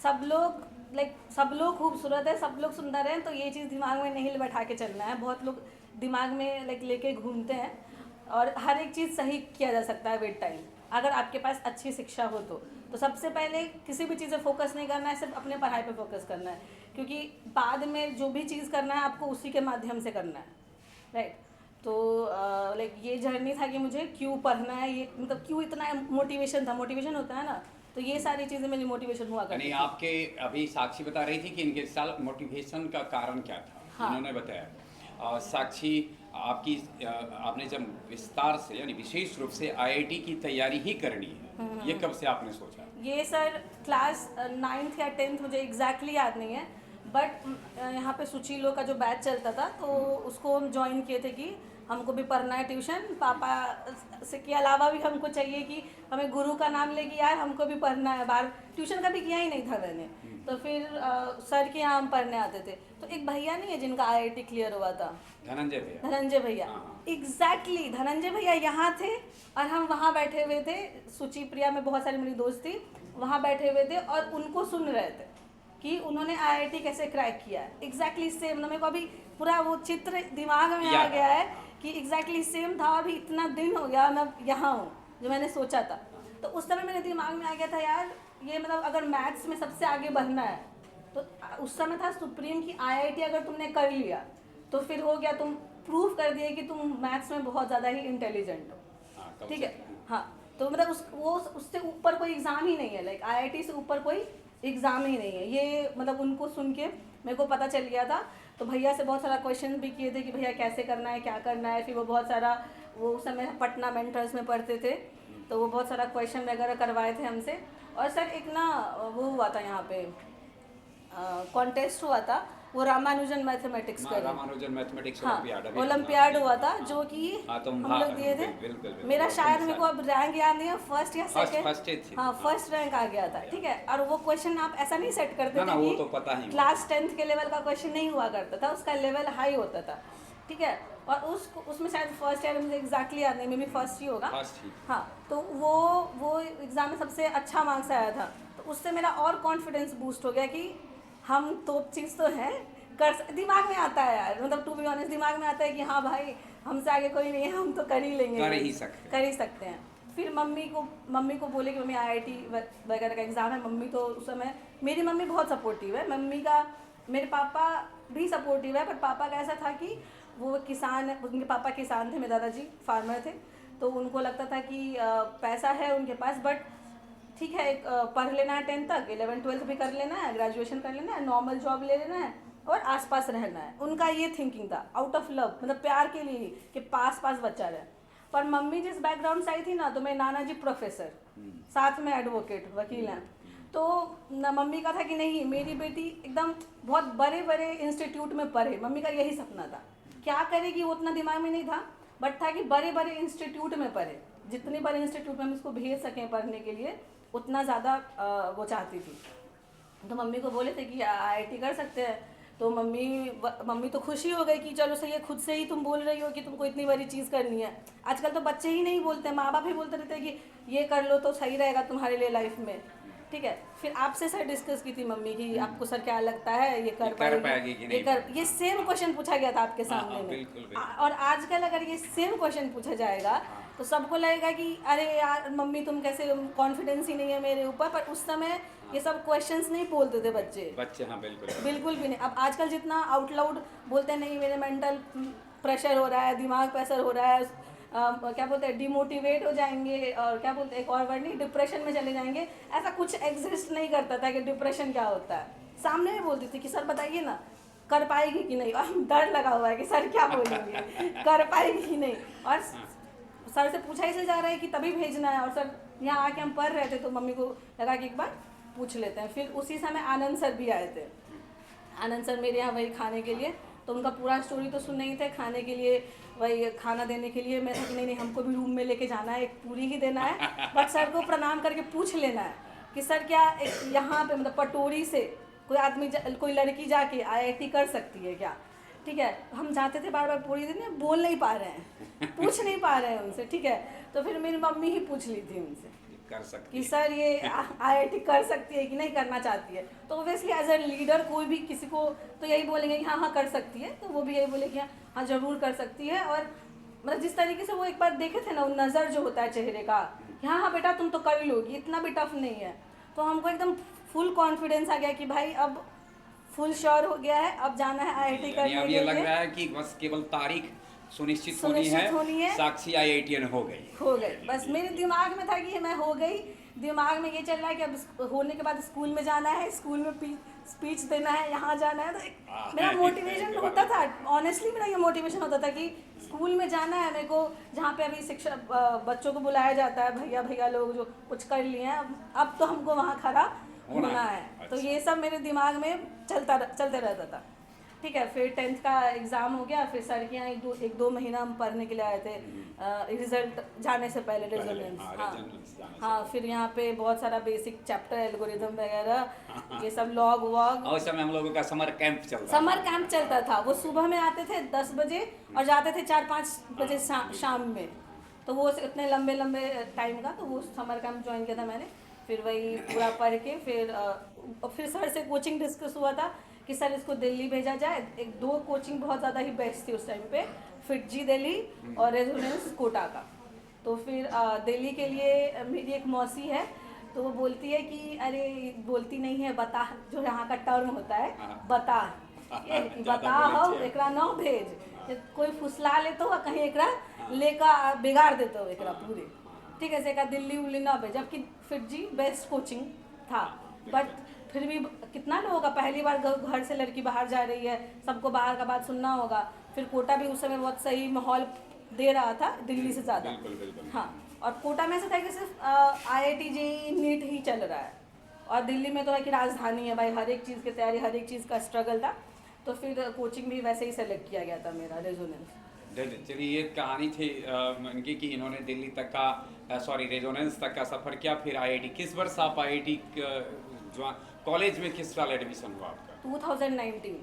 सब लोग सब लोग खूबसूरत है, सब लोग सुंदर हैं, तो ये चीज़ दिमाग में नहीं बैठा के चलना है। बहुत लोग दिमाग में लेके घूमते हैं, और हर एक चीज़ सही किया जा सकता है विद टाइम, अगर आपके पास अच्छी शिक्षा हो तो सबसे पहले किसी भी चीज़ पे फोकस नहीं करना है, सिर्फ अपने पढ़ाई पे फोकस करना है, क्योंकि बाद में जो भी चीज़ करना है आपको उसी के माध्यम से करना है, राइट। तो ये जर्नी था कि मुझे क्यों पढ़ना है, ये मतलब क्यों इतना मोटिवेशन था, मोटिवेशन होता है ना, तो ये सारी चीज़ें मेरी मोटिवेशन हुआ यानी करती थी। आपके अभी साक्षी बता रही थी कि इनके साल मोटिवेशन का कारण क्या था, हाँ। इन्होंने बताया। साक्षी, आपकी आपने जब विस्तार से यानी विशेष रूप से आईआईटी की तैयारी ही करनी है, ये कब से आपने सोचा? ये सर क्लास 9th या 10th, मुझे एग्जैक्टली याद नहीं है, बट यहाँ पे सुचीलो का जो बैच चलता था तो उसको हम ज्वाइन किए थे कि हमको भी पढ़ना है ट्यूशन, पापा से के अलावा भी हमको चाहिए कि हमें गुरु का नाम लेके यार हमको भी पढ़ना है। बाहर ट्यूशन कभी किया ही नहीं था मैंने, तो फिर सर के यहाँ हम पढ़ने आते थे। तो एक भैया नहीं है जिनका आईआईटी क्लियर हुआ था, धनंजय भैया। धनंजय भैया, हाँ। एग्जैक्टली धनंजय भैया यहाँ थे और हम वहाँ बैठे हुए थे। सुचि प्रिया में बहुत सारी मेरी दोस्त थी, वहाँ बैठे हुए थे और उनको सुन रहे थे कि उन्होंने आईआईटी कैसे क्रैक किया है। एग्जैक्टली सेम, मेरे को अभी पूरा वो चित्र दिमाग में आ गया है कि एग्जैक्टली सेम था। अभी इतना दिन हो गया मैं यहाँ हूँ जो मैंने सोचा था, तो उस समय मेरे दिमाग में आ गया था यार ये मतलब अगर मैथ्स में सबसे आगे बढ़ना है तो उस समय था सुप्रीम की आईआईटी अगर तुमने कर लिया तो फिर हो गया, तुम प्रूव कर दिए कि तुम मैथ्स में बहुत ज़्यादा ही इंटेलिजेंट हो, ठीक है। हाँ, तो मतलब उससे ऊपर कोई एग्ज़ाम ही नहीं है, आईआईटी से ऊपर कोई एग्ज़ाम ही नहीं है ये, मतलब उनको सुन के मेरे को पता चल गया था। तो भैया से बहुत सारा क्वेश्चन भी किए थे कि भैया कैसे करना है, क्या करना है। फिर वो बहुत सारा, वो उस समय पटना मेंटर्स में पढ़ते थे, तो वो बहुत सारा क्वेश्चन वगैरह करवाए थे हमसे। और सर एक ना वो हुआ था यहाँ पे कॉन्टेस्ट हुआ था, वो रामानुजन मैथमेटिक्स का, रामानुजन मैथमेटिक्स हाँ ओलंपियाड ओलंपियाड हुआ था, जो कि तुम हम लोग दिए थे। मेरा शायद मेरे को अब रैंक याद नहीं है, फर्स्ट या सेकंड, हाँ फर्स्ट रैंक आ गया था, ठीक है। और वो क्वेश्चन आप ऐसा नहीं सेट करते थे वो कि तो पता ही क्लास 10th के लेवल का क्वेश्चन नहीं हुआ करता था, उसका लेवल हाई होता था, ठीक है। और उसमें शायद फर्स्ट ईयर, मुझे एग्जैक्टली याद नहीं, मे बी फर्स्ट ही होगा, हाँ। तो वो एग्ज़ाम में सबसे अच्छा मार्क्स आया था, तो उससे मेरा और कॉन्फिडेंस बूस्ट हो गया कि हम तो चीज़ तो है दिमाग में आता है यार, मतलब टू बी ऑनेस्ट दिमाग में आता है कि हाँ भाई हमसे आगे कोई नहीं है, हम तो कर ही लेंगे, कर ही सकते हैं। फिर मम्मी को बोले कि मम्मी आईआईटी वगैरह का एग्ज़ाम है। मम्मी तो उस समय, मेरी मम्मी बहुत सपोर्टिव है, मम्मी का, मेरे पापा भी सपोर्टिव है, पर पापा का ऐसा था कि वो किसान, उनके पापा किसान थे, मेरे दादाजी फार्मर थे, तो उनको लगता था कि पैसा है उनके पास, बट ठीक है पढ़ लेना है 10th तक, 11th-12th भी कर लेना है, ग्रेजुएशन कर लेना है, नॉर्मल जॉब ले लेना है और आसपास रहना है। उनका ये थिंकिंग था, आउट ऑफ लव, मतलब प्यार के लिए कि पास बच्चा रहे। पर मम्मी जिस बैकग्राउंड से आई थी ना, तो मेरे नाना जी प्रोफेसर, साथ में एडवोकेट, वकील हैं, तो ना मम्मी का था कि नहीं मेरी बेटी एकदम बहुत बड़े बड़े इंस्टीट्यूट में पढ़े। मम्मी का यही सपना था, क्या करेगी वो उतना दिमाग में नहीं था, बट था कि बड़े बड़े इंस्टीट्यूट में पढ़े, जितने बड़े इंस्टीट्यूट में हम इसको भेज सकें पढ़ने के लिए, उतना ज़्यादा वो चाहती थी। तो मम्मी को बोले थे कि आईआईटी कर सकते हैं, तो मम्मी तो खुशी हो गई कि चलो सही है, खुद से ही तुम बोल रही हो कि तुमको इतनी बड़ी चीज़ करनी है। आजकल तो बच्चे ही नहीं बोलते, माँ बाप ही बोलते रहते हैं कि ये कर लो तो सही रहेगा तुम्हारे लिए लाइफ में, ठीक है। फिर आपसे सर डिस्कस की थी मम्मी की, आपको सर क्या लगता है ये कर पाएगी कि नहीं, ये सेम क्वेश्चन पूछा गया था आपके सामने में। और आजकल अगर ये सेम क्वेश्चन पूछा जाएगा तो सबको लगेगा कि अरे यार मम्मी तुम कैसे, कॉन्फिडेंस ही नहीं है मेरे ऊपर। पर उस समय ये सब क्वेश्चंस नहीं बोलते थे बच्चे, हाँ बिल्कुल भी नहीं। अब आजकल जितना आउट लाउड बोलते हैं, नहीं मेरे मेंटल प्रेशर हो रहा है, दिमाग प्रेशर हो रहा है, क्या बोलते हैं डिमोटिवेट हो जाएंगे, और क्या बोलते हैं एक और वर्ड नहीं, डिप्रेशन में चले जाएंगे, ऐसा कुछ एग्जिस्ट नहीं करता था कि डिप्रेशन क्या होता है। सामने में बोलती थी कि सर बताइए ना कर पाएगी कि नहीं, और डर लगा हुआ है कि सर क्या बोलेंगे, कर पाएगी कि नहीं। और सर से पूछा ही से जा रहा है कि तभी भेजना है, और सर यहाँ आके हम पढ़ रहे थे तो मम्मी को लगा कि एक बार पूछ लेते हैं। फिर उसी समय आनंद सर भी आए थे, आनंद सर मेरे यहाँ वही खाने के लिए, तो उनका पूरा स्टोरी तो सुन नहीं थे, खाने के लिए वही खाना देने के लिए मैं था कि नहीं हमको भी रूम में लेके जाना है, एक पूरी ही देना है, बट सर को प्रणाम करके पूछ लेना है कि सर क्या यहाँ पे मतलब पटोरी से कोई आदमी कोई लड़की जाके आईआईटी कर सकती है क्या, ठीक है। हम जाते थे बार बार पूरी देने, बोल नहीं पा रहे हैं, पूछ नहीं पा रहे हैं उनसे, ठीक है। तो फिर मेरी मम्मी ही पूछ ली थी उनसे, कर सकती कि है। सर ये आईआईटी कर सकती है कि नहीं करना चाहती है, तो ऑब्वियसली एज अ लीडर कोई भी किसी को तो यही बोलेंगे कि हाँ हाँ कर सकती है, तो वो भी यही बोले कि हाँ ज़रूर कर सकती है। और मतलब जिस तरीके से वो एक बार देखे थे ना, वो नज़र जो होता है चेहरे का कि हाँ हाँ बेटा तुम तो कर लोगी, इतना भी टफ नहीं है, तो हमको एकदम फुल कॉन्फिडेंस आ गया कि भाई अब फुल श्योर हो गया है, अब जाना है आईआईटी यानी करने अब के ये लग लिए। रहा है कि बस केवल तारीख सुनिश्चित सुनिश्चित होनी है। साक्षी आईआईटीएन हो गई। हो गई, बस मेरे दिमाग में था कि मैं हो गई, दिमाग में ये चल रहा है कि अब होने के बाद स्कूल में जाना है, स्कूल में स्पीच देना है, यहाँ जाना है, तो मेरा मोटिवेशन होता था, ऑनेस्टली मेरा ये मोटिवेशन होता था कि स्कूल में जाना है मेरे को, जहाँ पे अभी शिक्षा बच्चों को बुलाया जाता है, भैया भैया लोग जो कुछ कर लिए हैं, अब तो हमको वहाँ खड़ा होना है। तो ये सब मेरे दिमाग में चलते रहता था। ठीक है, फिर 10th का एग्ज़ाम हो गया, फिर सर के यहाँ एक दो महीना हम पढ़ने के लिए आए थे, रिजल्ट जाने से पहले रेजोनेंस। हाँ, फिर यहाँ पे बहुत सारा बेसिक चैप्टर, एल्गोरिथम वगैरह ये सब लॉग वॉग। और उस समय हम लोगों का समर कैंप चलता था। वो सुबह में आते थे 10 बजे और जाते थे 4-5 बजे शाम में, तो वो इतने लंबे लंबे टाइम का, तो वो समर कैंप ज्वाइन किया था मैंने। फिर वही पूरा पढ़ के फिर सर से कोचिंग डिस्कस हुआ था कि सर इसको दिल्ली भेजा जाए। एक दो कोचिंग बहुत ज़्यादा ही बेस्ट थी उस टाइम पे, फिटजी दिल्ली और रेजोनेंस कोटा का। तो फिर दिल्ली के लिए मेरी एक मौसी है, तो वो बोलती है कि अरे बोलती नहीं है, बता, जो यहाँ का टर्म होता है बता, ये बता हो एकरा न भेज, कोई फुसला ले तो कहीं एकरा लेका बिगाड़ देते हो एकरा पूरे, ठीक है, से दिल्ली उल्ली ना भेज। जबकि फिटजी बेस्ट कोचिंग था, बट फिर भी कितना लोगों का पहली बार घर से लड़की बाहर जा रही है, सबको बाहर का बात सुनना होगा। फिर कोटा भी उस समय बहुत सही माहौल दे रहा था दिल्ली से ज़्यादा। बिल्कुल। हाँ, और कोटा में ऐसा था कि सिर्फ आईआईटी जेईई नीट ही चल रहा है, और दिल्ली में तो है कि राजधानी है भाई, हर एक चीज़ की तैयारी, हर एक चीज़ का स्ट्रगल था। तो फिर कोचिंग भी वैसे ही सेलेक्ट किया गया था मेरा, रेजोनेंस। चलिए, ये कहानी थी उनकी कि इन्होंने दिल्ली तक का रेजोनेंस तक का सफ़र किया, फिर आईआईटी। किस वर्ष आप आईआईटी कॉलेज में किस साल एडमिशन हुआ आपका? 2019।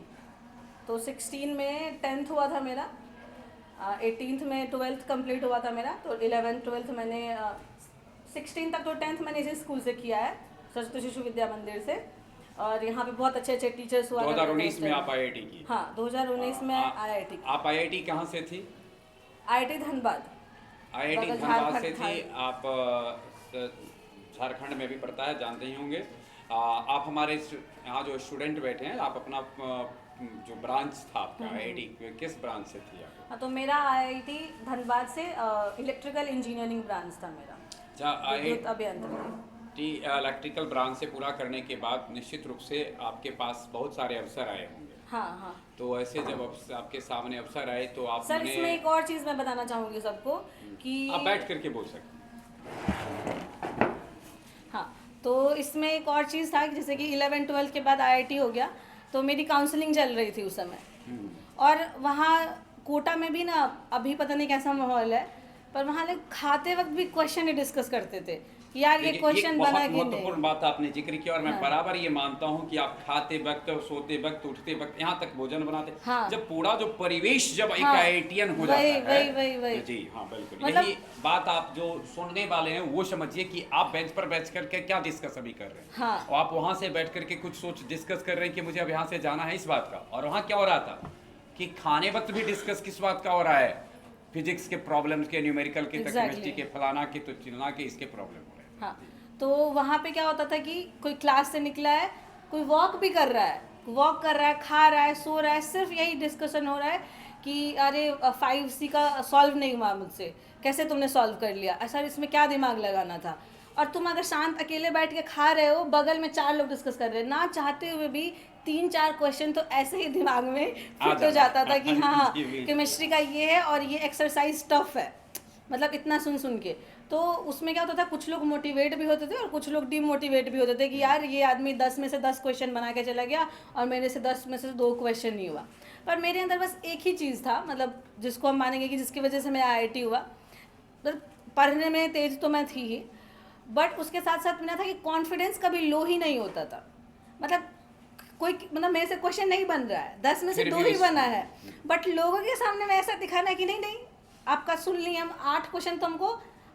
तो 16 में 10th हुआ था मेरा, 18th में 12th कंप्लीट हुआ था मेरा। तो 11th 12th मैंने 16 तक, तो 10th मैंने इसी स्कूल से किया है, सरस्वती शिशु विद्या मंदिर से। और यहाँ पे बहुत अच्छे अच्छे टीचर्स हुआ। 2019 में आप आईआईटी की? हाँ, 2019 में आईआईटी। आप आईआईटी कहाँ से थी? आईआईटी धनबाद। आईआईटी धनबाद से थी आप। झारखंड में भी पड़ता है, जानते ही होंगे आप। हमारे यहाँ जो स्टूडेंट बैठे हैं, आप अपना जो ब्रांच था आपका आईआईटी, किस ब्रांच से थी आप? हाँ, तो मेरा आईआईटी धनबाद से इलेक्ट्रिकल इंजीनियरिंग ब्रांच था मेरा। आईआईटी इलेक्ट्रिकल ब्रांच से पूरा करने के बाद निश्चित रूप से आपके पास बहुत सारे अवसर आए होंगे। हाँ। तो ऐसे जब आपके सामने अवसर आए तो आप सर इसमें एक और चीज़ मैं बताना चाहूँगी सबको कि आप बैठ करके बोल सकते। हाँ, तो इसमें एक और चीज़ था कि जैसे कि 11-12 के बाद आईआईटी हो गया, तो मेरी काउंसलिंग चल रही थी उस समय। और वहाँ कोटा में भी ना, अभी पता नहीं कैसा माहौल है, पर वहाँ लोग खाते वक्त भी क्वेश्चन ही डिस्कस करते थे कि यार ये क्वेश्चन बना कि नहीं। महत्वपूर्ण बात आपने जिक्र किया, और मैं बराबर ये मानता हूँ कि आप खाते वक्त, सोते वक्त, उठते वक्त, यहाँ तक भोजन बनाते, जब पूरा जो परिवेश जब एक आईआईटीएन हो जाता है। वही जी हाँ, बिल्कुल यही बात आप जो सुनने वाले हैं वो समझिए कि आप बेंच पर बैठ करके क्या डिस्कस अभी कर रहे हैं, और आप वहाँ से बैठ करके कुछ सोच डिस्कस कर रहे हैं कि मुझे अब यहाँ से जाना है इस बात का। और वहाँ क्या हो रहा था कि खाने वक्त भी डिस्कस किस बात का हो रहा है, फिजिक्स के प्रॉब्लम्स के, न्यूमेरिकल के, केमिस्ट्री के, फलाना के, तो चिलना के, इसके प्रॉब्लम हो रहे हैं। हाँ, तो वहाँ पे क्या होता था कि कोई क्लास से निकला है, कोई वॉक भी कर रहा है, खा रहा है, सो रहा है, सिर्फ यही डिस्कशन हो रहा है कि अरे 5C का सॉल्व नहीं हुआ मुझसे, कैसे तुमने सॉल्व कर लिया, सर इसमें क्या दिमाग लगाना था। और तुम अगर शांत अकेले बैठ के खा रहे हो, बगल में 4 लोग डिस्कस कर रहे हैं, ना चाहते हुए भी 3-4 क्वेश्चन तो ऐसे ही दिमाग में फिट हो जाता था कि हाँ केमिस्ट्री का ये है और ये एक्सरसाइज टफ है, मतलब इतना सुन के। तो उसमें क्या होता था, कुछ लोग मोटिवेट भी होते थे और कुछ लोग डिमोटिवेट भी होते थे कि यार ये आदमी 10 में से 10 क्वेश्चन बना के चला गया और मेरे से 10 में से 2 क्वेश्चन नहीं हुआ। पर मेरे अंदर बस एक ही चीज़ था, मतलब जिसको हम मानेंगे कि जिसकी वजह से मैं आईआईटी हुआ। तो पढ़ने में तेज तो मैं थी ही, बट उसके साथ साथ मेरा था कि कॉन्फिडेंस कभी लो ही नहीं होता था। मतलब मेरे से क्वेश्चन नहीं बन रहा है, 10 में से 2 ही बना है, बट लोगों के सामने मैं ऐसा दिखाना है कि नहीं आपका सुन लिए हम 8 क्वेश्चन तो हमको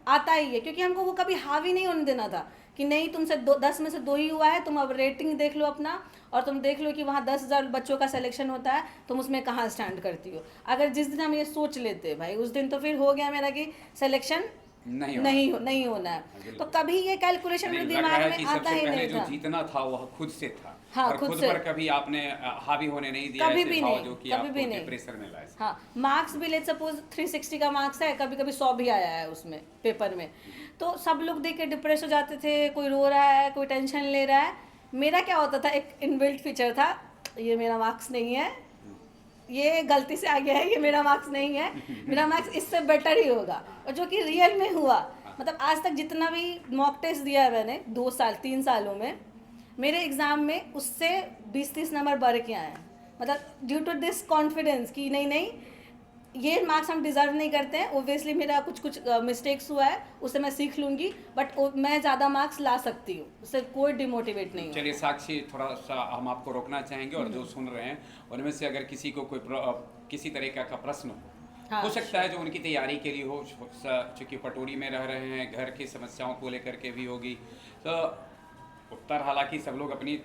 आता ही है, क्योंकि हमको वो कभी हावी नहीं होने देना था कि नहीं तुमसे 10 में से 2 ही हुआ है, तुम अब रेटिंग देख लो अपना और तुम देख लो कि वहाँ 10,000 बच्चों का सिलेक्शन होता है, तुम उसमें कहाँ स्टैंड करती हो। अगर जिस दिन हम ये सोच लेते भाई, उस दिन तो फिर हो गया मेरा कि सिलेक्शन नहीं होना है। तो कभी ये कैलकुलेशन मेरे दिमाग में आता ही नहीं था। जो जीतना था वह खुद से था। हाँ, और खुद पर कभी आपने हावी होने नहीं दिया, कभी भी नहीं, जो कि कभी भी नहीं प्रेशर में लाए। हाँ, मार्क्स भी लेट सपोज 360 का मार्क्स है, कभी कभी 100 भी आया है उसमें पेपर में, तो सब लोग देख के डिप्रेस हो जाते थे, कोई रो रहा है, कोई टेंशन ले रहा है। मेरा क्या होता था, एक इनबिल्ट फीचर था, ये मेरा मार्क्स नहीं है, ये गलती से आ गया है, ये मेरा मार्क्स नहीं है, मेरा मार्क्स इससे बेटर ही होगा। और जो कि रियल में हुआ, मतलब आज तक जितना भी मॉक टेस्ट दिया है मैंने 3 सालों में, मेरे एग्ज़ाम में उससे 20-30 नंबर बढ़ के आए हैं। मतलब ड्यू टू दिस कॉन्फिडेंस कि नहीं ये मार्क्स हम डिज़र्व नहीं करते हैं। ओब्वियसली मेरा कुछ मिस्टेक्स हुआ है, उससे मैं सीख लूँगी, बट मैं ज़्यादा मार्क्स ला सकती हूँ, उससे कोई डिमोटिवेट नहीं। चलिए साक्षी, थोड़ा सा हम आपको रोकना चाहेंगे, और जो सुन रहे हैं उनमें से अगर किसी को किसी तरीका का प्रश्न हो सकता है जो उनकी तैयारी के लिए हो, चूँकि पटोरी में रह रहे हैं, घर की समस्याओं को लेकर के भी होगी, तो उत्तर हालांकि सब लोग अपनी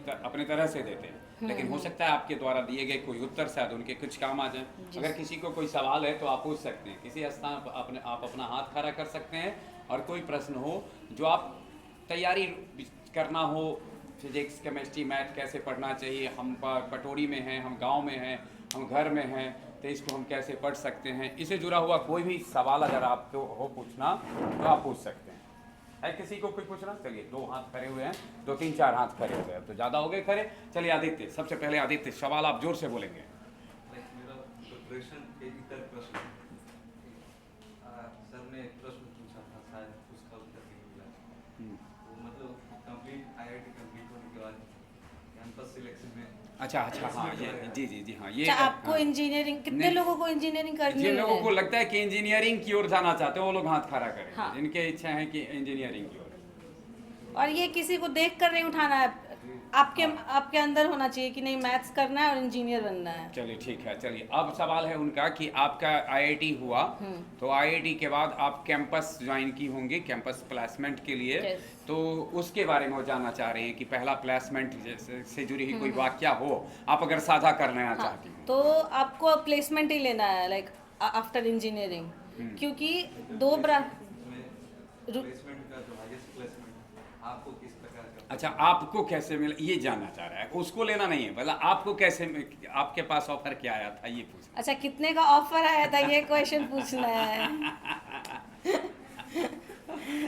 तरह से देते हैं, लेकिन हो सकता है आपके द्वारा दिए गए कोई उत्तर शायद उनके कुछ काम आ जाए। अगर किसी को कोई सवाल है तो आप पूछ सकते हैं, किसी स्थान पर आप अपना हाथ खड़ा कर सकते हैं, और कोई प्रश्न हो जो आप तैयारी करना हो, फिजिक्स, केमिस्ट्री, मैथ कैसे पढ़ना चाहिए, हम पटोरी में हैं, हम गाँव में हैं, हम घर में हैं, तो इसको हम कैसे पढ़ सकते हैं, इससे जुड़ा हुआ कोई भी सवाल अगर आपको हो पूछना तो आप पूछ सकते हैं। है किसी को कोई पूछना? चलिए, 2 हाथ खड़े हुए हैं, 2-3-4 हाथ खड़े हुए हैं, तो ज़्यादा हो गए खड़े। चलिए आदित्य, सबसे पहले आदित्य, सवाल आप जोर से बोलेंगे। मेरा प्रिपरेशन प्रश्न, सर ने एक प्रश्न पूछा था, शायद उसका उत्तर नहीं मिला, वो मतलब कंप्लीट IIT कंप्लीट होने के बाद कैंपस सिलेक्शन में। अच्छा हाँ, ये जी हाँ, ये आपको इंजीनियरिंग, कितने लोगों को इंजीनियरिंग करनी है? जिन लोगों को लगता है कि इंजीनियरिंग की ओर जाना चाहते हैं वो लोग हाथ खड़ा करें। हाँ। जिनके इच्छा है कि इंजीनियरिंग की ओर, और ये किसी को देख कर नहीं उठाना है, आपके अंदर होना चाहिए कि नहीं मैथ्स करना है और इंजीनियर बनना है। चलिए ठीक है। चलिए अब सवाल है उनका कि आपका IIT हुआ, तो IIT के बाद आप कैंपस ज्वाइन की होंगी, कैंपस प्लेसमेंट के लिए, तो उसके बारे में वो जानना चाह रहे हैं कि पहला प्लेसमेंट से जुड़ी हुई कोई वाक्या हो, आप अगर साझा कर लेना चाहती हैं। तो आपको प्लेसमेंट ही लेना है, लाइक आफ्टर इंजीनियरिंग, क्योंकि 2 प्लेसमेंट का जो हाईएस्ट प्लेसमेंट आपको किस प्रकार का? अच्छा, आपको कैसे मिला ये जानना चाह रहा है, उसको लेना नहीं है, मतलब आपको कैसे, आपके पास ऑफर क्या आया था ये पूछ। अच्छा, कितने का ऑफर आया था ये क्वेश्चन पूछना है?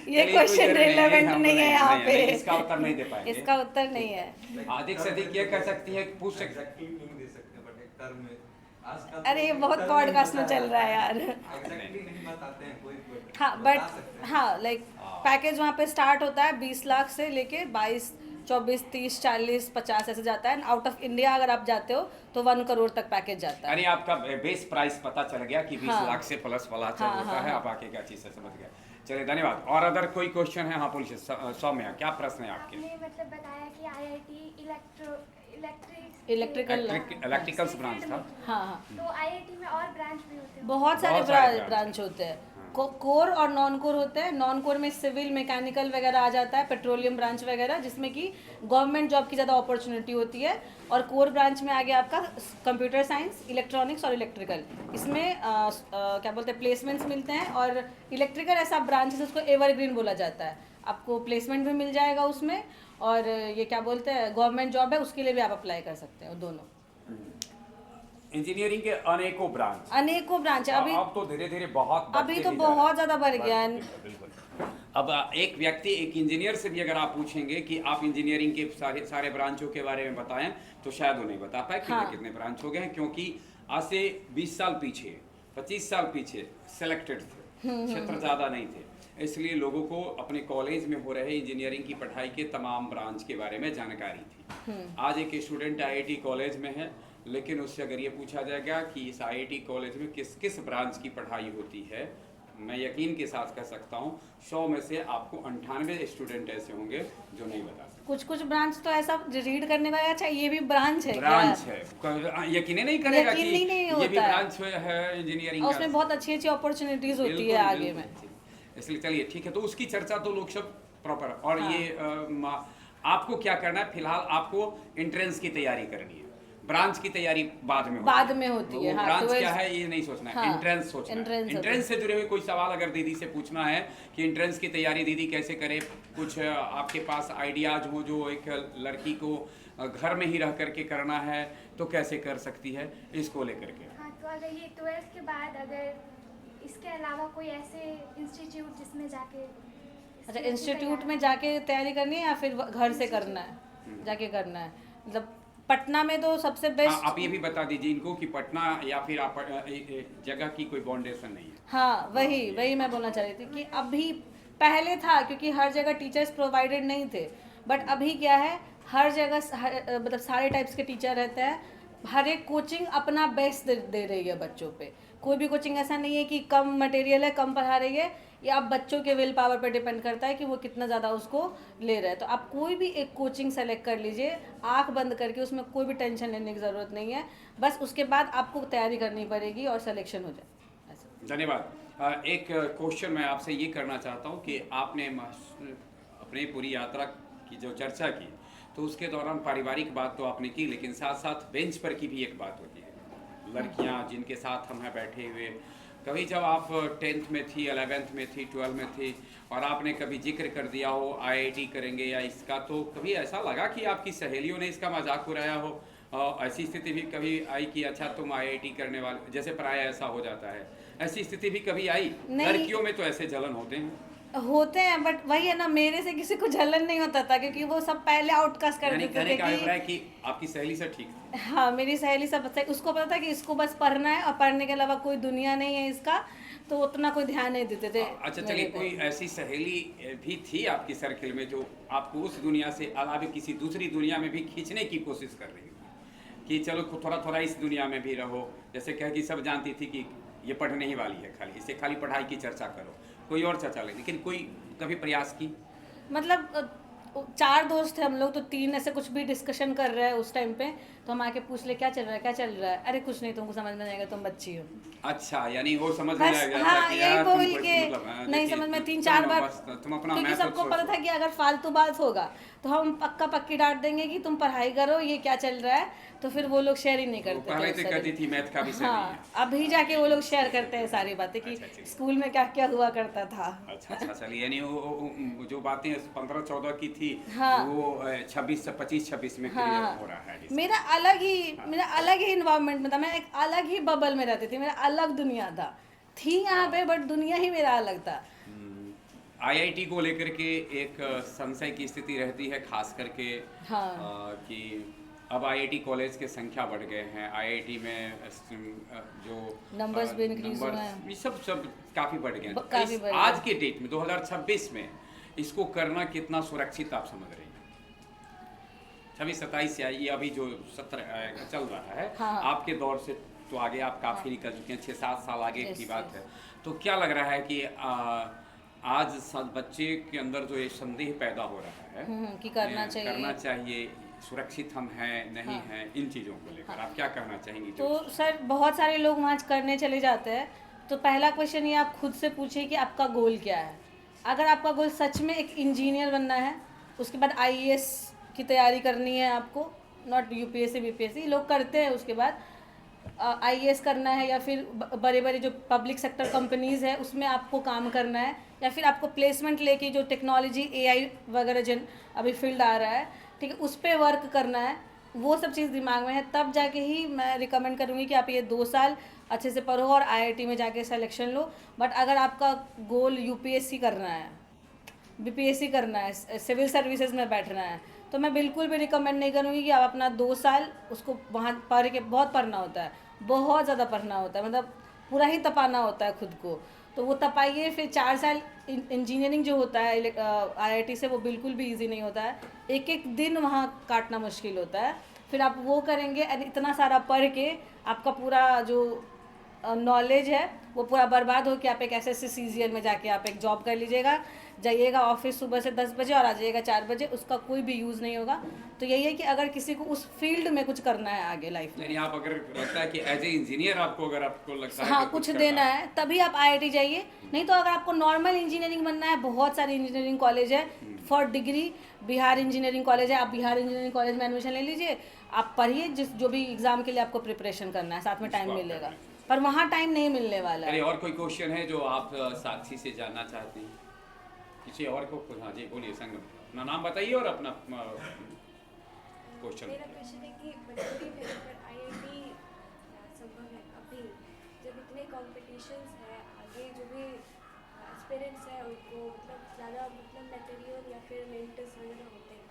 ये क्वेश्चन रिलेवेंट नहीं है यहाँ पे, इसका उत्तर नहीं दे पाएंगे, इसका उत्तर नहीं है। अधिक से अधिक ये कर सकती है, पूछ सकते नहीं दे सकते, बट एक टर्म में आजकल अरे ये बहुत पॉडकास्ट में चल रहा है यार। एग्जैक्टली नहीं बताते हैं कोई, हाँ बट हाँ, लाइक पैकेज वहाँ पे स्टार्ट होता है 20 लाख से लेके 22, 24, 30, 40, 50 ऐसे जाता है। आउट ऑफ इंडिया अगर आप जाते हो तो 1 करोड़ तक पैकेज जाता है। अरे आपका बेस प्राइस पता चल गया कि 20 लाख से प्लस वाला होता है, आप आके क्या चीज़ से समझ गए। चलिए धन्यवाद। और अदर कोई क्वेश्चन है? हाँ पुलिस सौम्या, क्या प्रश्न है आपके? आपने मतलब बताया कि IIT इलेक्ट्रिकल्स ब्रांच था। हाँ, तो IIT में और ब्रांच भी होते हैं? बहुत सारे ब्रांच होते हैं, कोर और नॉन कोर होते हैं। नॉन कोर में सिविल, मैकेनिकल वगैरह आ जाता है, पेट्रोलियम ब्रांच वगैरह, जिसमें कि गवर्नमेंट जॉब की ज़्यादा अपॉर्चुनिटी होती है। और कोर ब्रांच में आ गया आपका कंप्यूटर साइंस, इलेक्ट्रॉनिक्स और इलेक्ट्रिकल, इसमें क्या बोलते हैं प्लेसमेंट्स मिलते हैं। और इलेक्ट्रिकल ऐसा ब्रांच है उसको एवरग्रीन बोला जाता है, आपको प्लेसमेंट भी मिल जाएगा उसमें। और ये क्या बोलते हैं गवर्नमेंट जॉब है, उसके लिए भी आप अप्लाई कर सकते हो, दोनों। इंजीनियरिंग के अनेकों ब्रांच है अभी। अब तो धीरे धीरे बहुत ज़्यादा बढ़ गया है। बिल्कुल। अब एक व्यक्ति, एक इंजीनियर से भी अगर आप पूछेंगे कि आप इंजीनियरिंग के सारे ब्रांचों के बारे में बताएं, तो शायद वो नहीं बता पाए कितने ब्रांच हो गए हैं, क्योंकि आज से 20 साल पीछे, 25 साल पीछे सिलेक्टेड थे, क्षेत्र ज़्यादा नहीं थे, इसलिए लोगों को अपने कॉलेज में हो रहे इंजीनियरिंग की पढ़ाई के तमाम ब्रांच के बारे में जानकारी थी। आज एक स्टूडेंट IIT कॉलेज में है, लेकिन उससे अगर ये पूछा जाएगा कि इस IIT कॉलेज में किस किस ब्रांच की पढ़ाई होती है, मैं यकीन के साथ कह सकता हूँ 100 में से आपको 98 स्टूडेंट ऐसे होंगे जो नहीं बता सकते। कुछ ब्रांच तो ऐसा रीड करने का, अच्छा ये भी ब्रांच है, यकीन नहीं करेगा कि ये भी ब्रांच है इंजीनियरिंग, उसमें बहुत अच्छी अपॉर्चुनिटीज होती है आगे में। इसलिए चलिए ठीक है, तो उसकी चर्चा तो लोग सब प्रॉपर। और हाँ। ये आपको क्या करना है फिलहाल? आपको एंट्रेंस की तैयारी करनी है, ब्रांच की तैयारी बाद में होती है। हाँ, ब्रांच तो क्या है ये नहीं सोचना है, हाँ, एंट्रेंस सोचना है। entrance होती एंट्रेंस से जुड़े हुए कोई सवाल अगर दीदी से पूछना है कि एंट्रेंस की तैयारी दीदी कैसे करे, कुछ आपके पास आइडियाज हो जो एक लड़की को घर में ही रह करके करना है तो कैसे कर सकती है, इसको लेकर के। हाँ, तो अगर ये 12th के बाद अगर इसके अलावा कोई ऐसे इंस्टीट्यूट जिसमें जाके अच्छा, इंस्टीट्यूट में जाके तैयारी करनी है या फिर घर से करना है, जाके करना है? मतलब पटना में तो सबसे बेस्ट। आप ये भी बता दीजिए इनको कि पटना या फिर आप जगह की कोई बाउंडेशन नहीं है। हाँ, वही मैं बोलना चाह रही थी कि अभी पहले था क्योंकि हर जगह टीचर्स प्रोवाइडेड नहीं थे, बट अभी क्या है, हर जगह मतलब सारे टाइप्स के टीचर रहते हैं। हर एक कोचिंग अपना बेस्ट दे रही है बच्चों पे। कोई भी कोचिंग ऐसा नहीं है कि कम मटेरियल है, कम पढ़ा रही है। ये आप बच्चों के विल पावर पर डिपेंड करता है कि वो कितना ज़्यादा उसको ले रहा है। तो आप कोई भी एक कोचिंग सेलेक्ट कर लीजिए, आंख बंद करके, उसमें कोई भी टेंशन लेने की ज़रूरत नहीं है। बस उसके बाद आपको तैयारी करनी पड़ेगी और सिलेक्शन हो जाए ऐसा। धन्यवाद। एक क्वेश्चन मैं आपसे ये करना चाहता हूँ कि आपने अपनी पूरी यात्रा की जो चर्चा की तो उसके दौरान पारिवारिक बात तो आपने की, लेकिन साथ साथ बेंच पर की भी एक बात होती है, लड़कियां जिनके साथ हम हैं बैठे हुए। कभी जब आप 10th में थी, 11th में थी, 12 में थी और आपने कभी जिक्र कर दिया हो IIT करेंगे या इसका, तो कभी ऐसा लगा कि आपकी सहेलियों ने इसका मजाक उड़ाया हो? ऐसी स्थिति भी कभी आई कि अच्छा तुम IIT करने वाले, जैसे प्राय ऐसा हो जाता है, ऐसी स्थिति भी कभी आई? लड़कियों में तो ऐसे जलन होते हैं, बट वही है ना, मेरे से किसी को जलन नहीं होता था क्योंकि वो सब पहले आउटकास्ट कर देते थे कि आपकी सहेली से ठीक थी। हाँ, मेरी सहेली सब उसको पता था कि इसको बस पढ़ना है और पढ़ने के अलावा कोई दुनिया नहीं है इसका, तो उतना कोई ध्यान नहीं देते थे। अच्छा चलिए, कोई ऐसी सहेली भी थी आपकी सर्किल में जो आपको उस दुनिया से अलावा किसी दूसरी दुनिया में भी खींचने की कोशिश कर रही थी कि चलो थोड़ा थोड़ा इस दुनिया में भी रहो? जैसे कह कि सब जानती थी कि ये पढ़ने ही वाली है, खाली इसे खाली पढ़ाई की चर्चा करो, कोई और चर्चा ले, लेकिन कोई कभी प्रयास की? मतलब 4 दोस्त थे हम लोग, तो 3 ऐसे कुछ भी डिस्कशन कर रहे हैं उस टाइम पे, तो हम आके पूछ ले क्या चल रहा है, क्या चल रहा है? अरे कुछ नहीं, तुमको समझ में आएगा, तुम बच्ची हो। अच्छा, यानी वो समझ में आ गया हाँ, था कि यही यार बोल तुम के मतलब नहीं समझ में 3-4 बार, तुम अपना क्योंकि सबको पता था कि अगर फालतू बात होगा तो हम पक्की डांट देंगे कि तुम पढ़ाई करो, ये क्या चल रहा है, तो फिर वो लोग शेयर ही नहीं करते। पहले तो कहती थी मैथ का विषय नहीं है। अभी जाके वो लोग शेयर करते हैं सारी बातें कि स्कूल में क्या क्या हुआ करता था। अच्छा चलिए, यानी वो जो बातें 15-14 की थी वो 25-26 में क्लियर हो रहा है। मेरा अलग ही इन्वायरमेंट में था, मैं एक अलग ही बबल में रहती थी, मेरा अलग दुनिया थी यहाँ पे, बट दुनिया ही मेरा अलग था। IIT को लेकर के एक संशय की स्थिति रहती है, खास करके कि अब IIT कॉलेज के संख्या बढ़ गए हैं, IIT में जो नंबर्स भी इंक्रीज हुए हैं, ये सब काफ़ी बढ़ गए हैं। आज के डेट में 2026 में इसको करना कितना सुरक्षित आप समझ रही हैं? 26-27 से ये अभी जो 17 चल रहा है, आपके दौर से तो आगे आप काफ़ी निकल चुके हैं, 6-7 साल आगे की बात है, तो क्या लग रहा है कि आज बच्चे के अंदर जो ये संदेह पैदा हो रहा है कि करना चाहिए, सुरक्षित हम हैं नहीं हैं, इन चीज़ों को लेकर आप क्या करना चाहेंगी? तो सर, बहुत सारे लोग वहाँ करने चले जाते हैं, तो पहला क्वेश्चन ये आप खुद से पूछिए कि आपका गोल क्या है। अगर आपका गोल सच में एक इंजीनियर बनना है, उसके बाद IAS की तैयारी करनी है आपको, नॉट UPSC BPSC लोग करते हैं, उसके बाद IAS करना है, या फिर बड़े बड़े जो पब्लिक सेक्टर कंपनीज़ है उसमें आपको काम करना है, या फिर आपको प्लेसमेंट लेके जो टेक्नोलॉजी AI वगैरह जिन अभी फील्ड आ रहा है, ठीक है, उस पर वर्क करना है। वो सब चीज़ दिमाग में है, तब जाके ही मैं रिकमेंड करूँगी कि आप ये 2 साल अच्छे से पढ़ो और IIT में जाके सिलेक्शन लो। बट अगर आपका गोल UPSC करना है, BPSC करना है, सिविल सर्विसेज में बैठना है, तो मैं बिल्कुल भी रिकमेंड नहीं करूँगी कि आप अपना 2 साल उसको वहाँ पढ़ के, बहुत पढ़ना होता है, बहुत ज़्यादा पढ़ना होता है, मतलब पूरा ही तपाना होता है खुद को, तो वो तपाइए। फिर 4 साल इंजीनियरिंग जो होता है IIT से, वो बिल्कुल भी इजी नहीं होता है, एक दिन वहाँ काटना मुश्किल होता है। फिर आप वो करेंगे, इतना सारा पढ़ के आपका पूरा जो नॉलेज है वो पूरा बर्बाद हो कि आप एक SSC CGL में जाके आप एक जॉब कर लीजिएगा, जाइएगा ऑफिस सुबह से 10 बजे और आ जाइएगा 4 बजे, उसका कोई भी यूज़ नहीं होगा। तो यही है कि अगर किसी को उस फील्ड में कुछ करना है आगे लाइफ में, यानी आप अगर लगता है कि एज ए इंजीनियर आपको, अगर आपको लगता है हाँ कि कुछ करना देना है, तभी आप IIT जाइए। नहीं तो अगर आपको नॉर्मल इंजीनियरिंग बनना है, बहुत सारे इंजीनियरिंग कॉलेज है for degree. Bihar engineering college है, आप बिहार इंजीनियरिंग कॉलेज में एडमिशन ले लीजिए, आप पढ़िए जिस जो भी एग्ज़ाम के लिए आपको प्रिपरेशन करना है, साथ में टाइम आप मिलेगा। कर लें। पर वहाँ टाइम नहीं मिलने वाला अरे है। और कोई क्वेश्चन है जो आप साक्षी से जानना चाहते हैं? किसी और को? हाँ जी बोलिए संगम, अपना नाम बताइए और अपना क्वेश्चन। मेरा क्वेश्चन है कि मजबूरी में अगर IIT संभव है अभी, जब इतने कॉम्पिटिशन्स है आगे, जो भी एस्पिरेंट्स है उनको मतलब ज़्यादा मतलब मटेरियल या फिर मेंटर्स वगैरह होते हैं,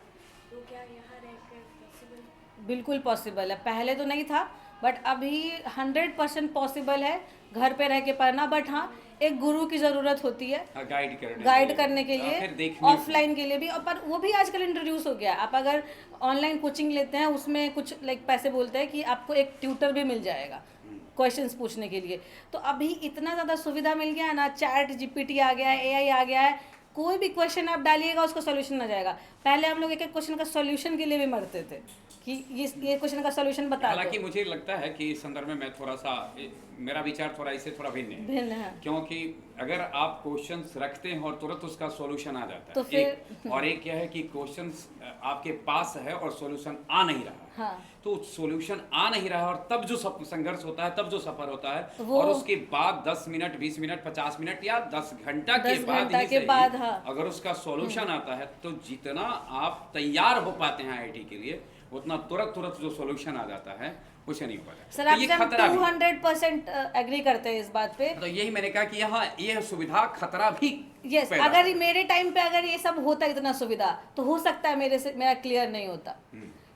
तो क्या यहाँ रहकर पॉसिबल? बिल्कुल पॉसिबल है, पहले तो नहीं था बट अभी 100% पॉसिबल है घर पे रह के पढ़ना। बट हाँ, एक गुरु की ज़रूरत होती है गाइड करने के लिए, ऑफलाइन के लिए भी। और पर वो भी आजकल इंट्रोड्यूस हो गया। आप अगर ऑनलाइन कोचिंग लेते हैं उसमें कुछ लाइक पैसे बोलते हैं कि आपको एक ट्यूटर भी मिल जाएगा क्वेश्चंस पूछने के लिए। तो अभी इतना ज़्यादा सुविधा मिल गया है ना, ChatGPT आ गया है, AI आ गया है, कोई भी क्वेश्चन आप डालिएगा उसका सॉल्यूशन आ जाएगा। पहले हम लोग एक एक क्वेश्चन का सॉल्यूशन के लिए भी मरते थे कि ये क्वेश्चन का सॉल्यूशन बता दो। हालांकि मुझे लगता है कि इस संदर्भ में मैं थोड़ा सा, मेरा विचार थोड़ा इससे थोड़ा भिन्न है। क्योंकि अगर आप क्वेश्चंस रखते हैं और तुरंत उसका सॉल्यूशन आ जाता है तो फिर और एक क्या है कि क्वेश्चंस आपके पास है और सॉल्यूशन आ नहीं रहा है। हाँ। तो सॉल्यूशन आ नहीं रहा है और तब जो संघर्ष होता है, तब जो सफर होता है, वो और उसके बाद 10 मिनट 20 मिनट 50 मिनट या 10 घंटा के 10 बाद घंटा ही के सही, बाद, हाँ। अगर उसका सॉल्यूशन आता है तो जितना आप तैयार हो पाते हैं IIT के लिए, उतना तुरंत जो सॉल्यूशन आ जाता है कुछ नहीं हो पाता। सर तो आप ये जब खतरा भी है। 200% एग्री करते हैं इस बात पे। तो यही मैंने कहा कि यहाँ ये सुविधा खतरा भी यस, पैदा अगर करता है। मेरे टाइम पे अगर ये सब होता इतना सुविधा, तो हो सकता है मेरा क्लियर नहीं होता।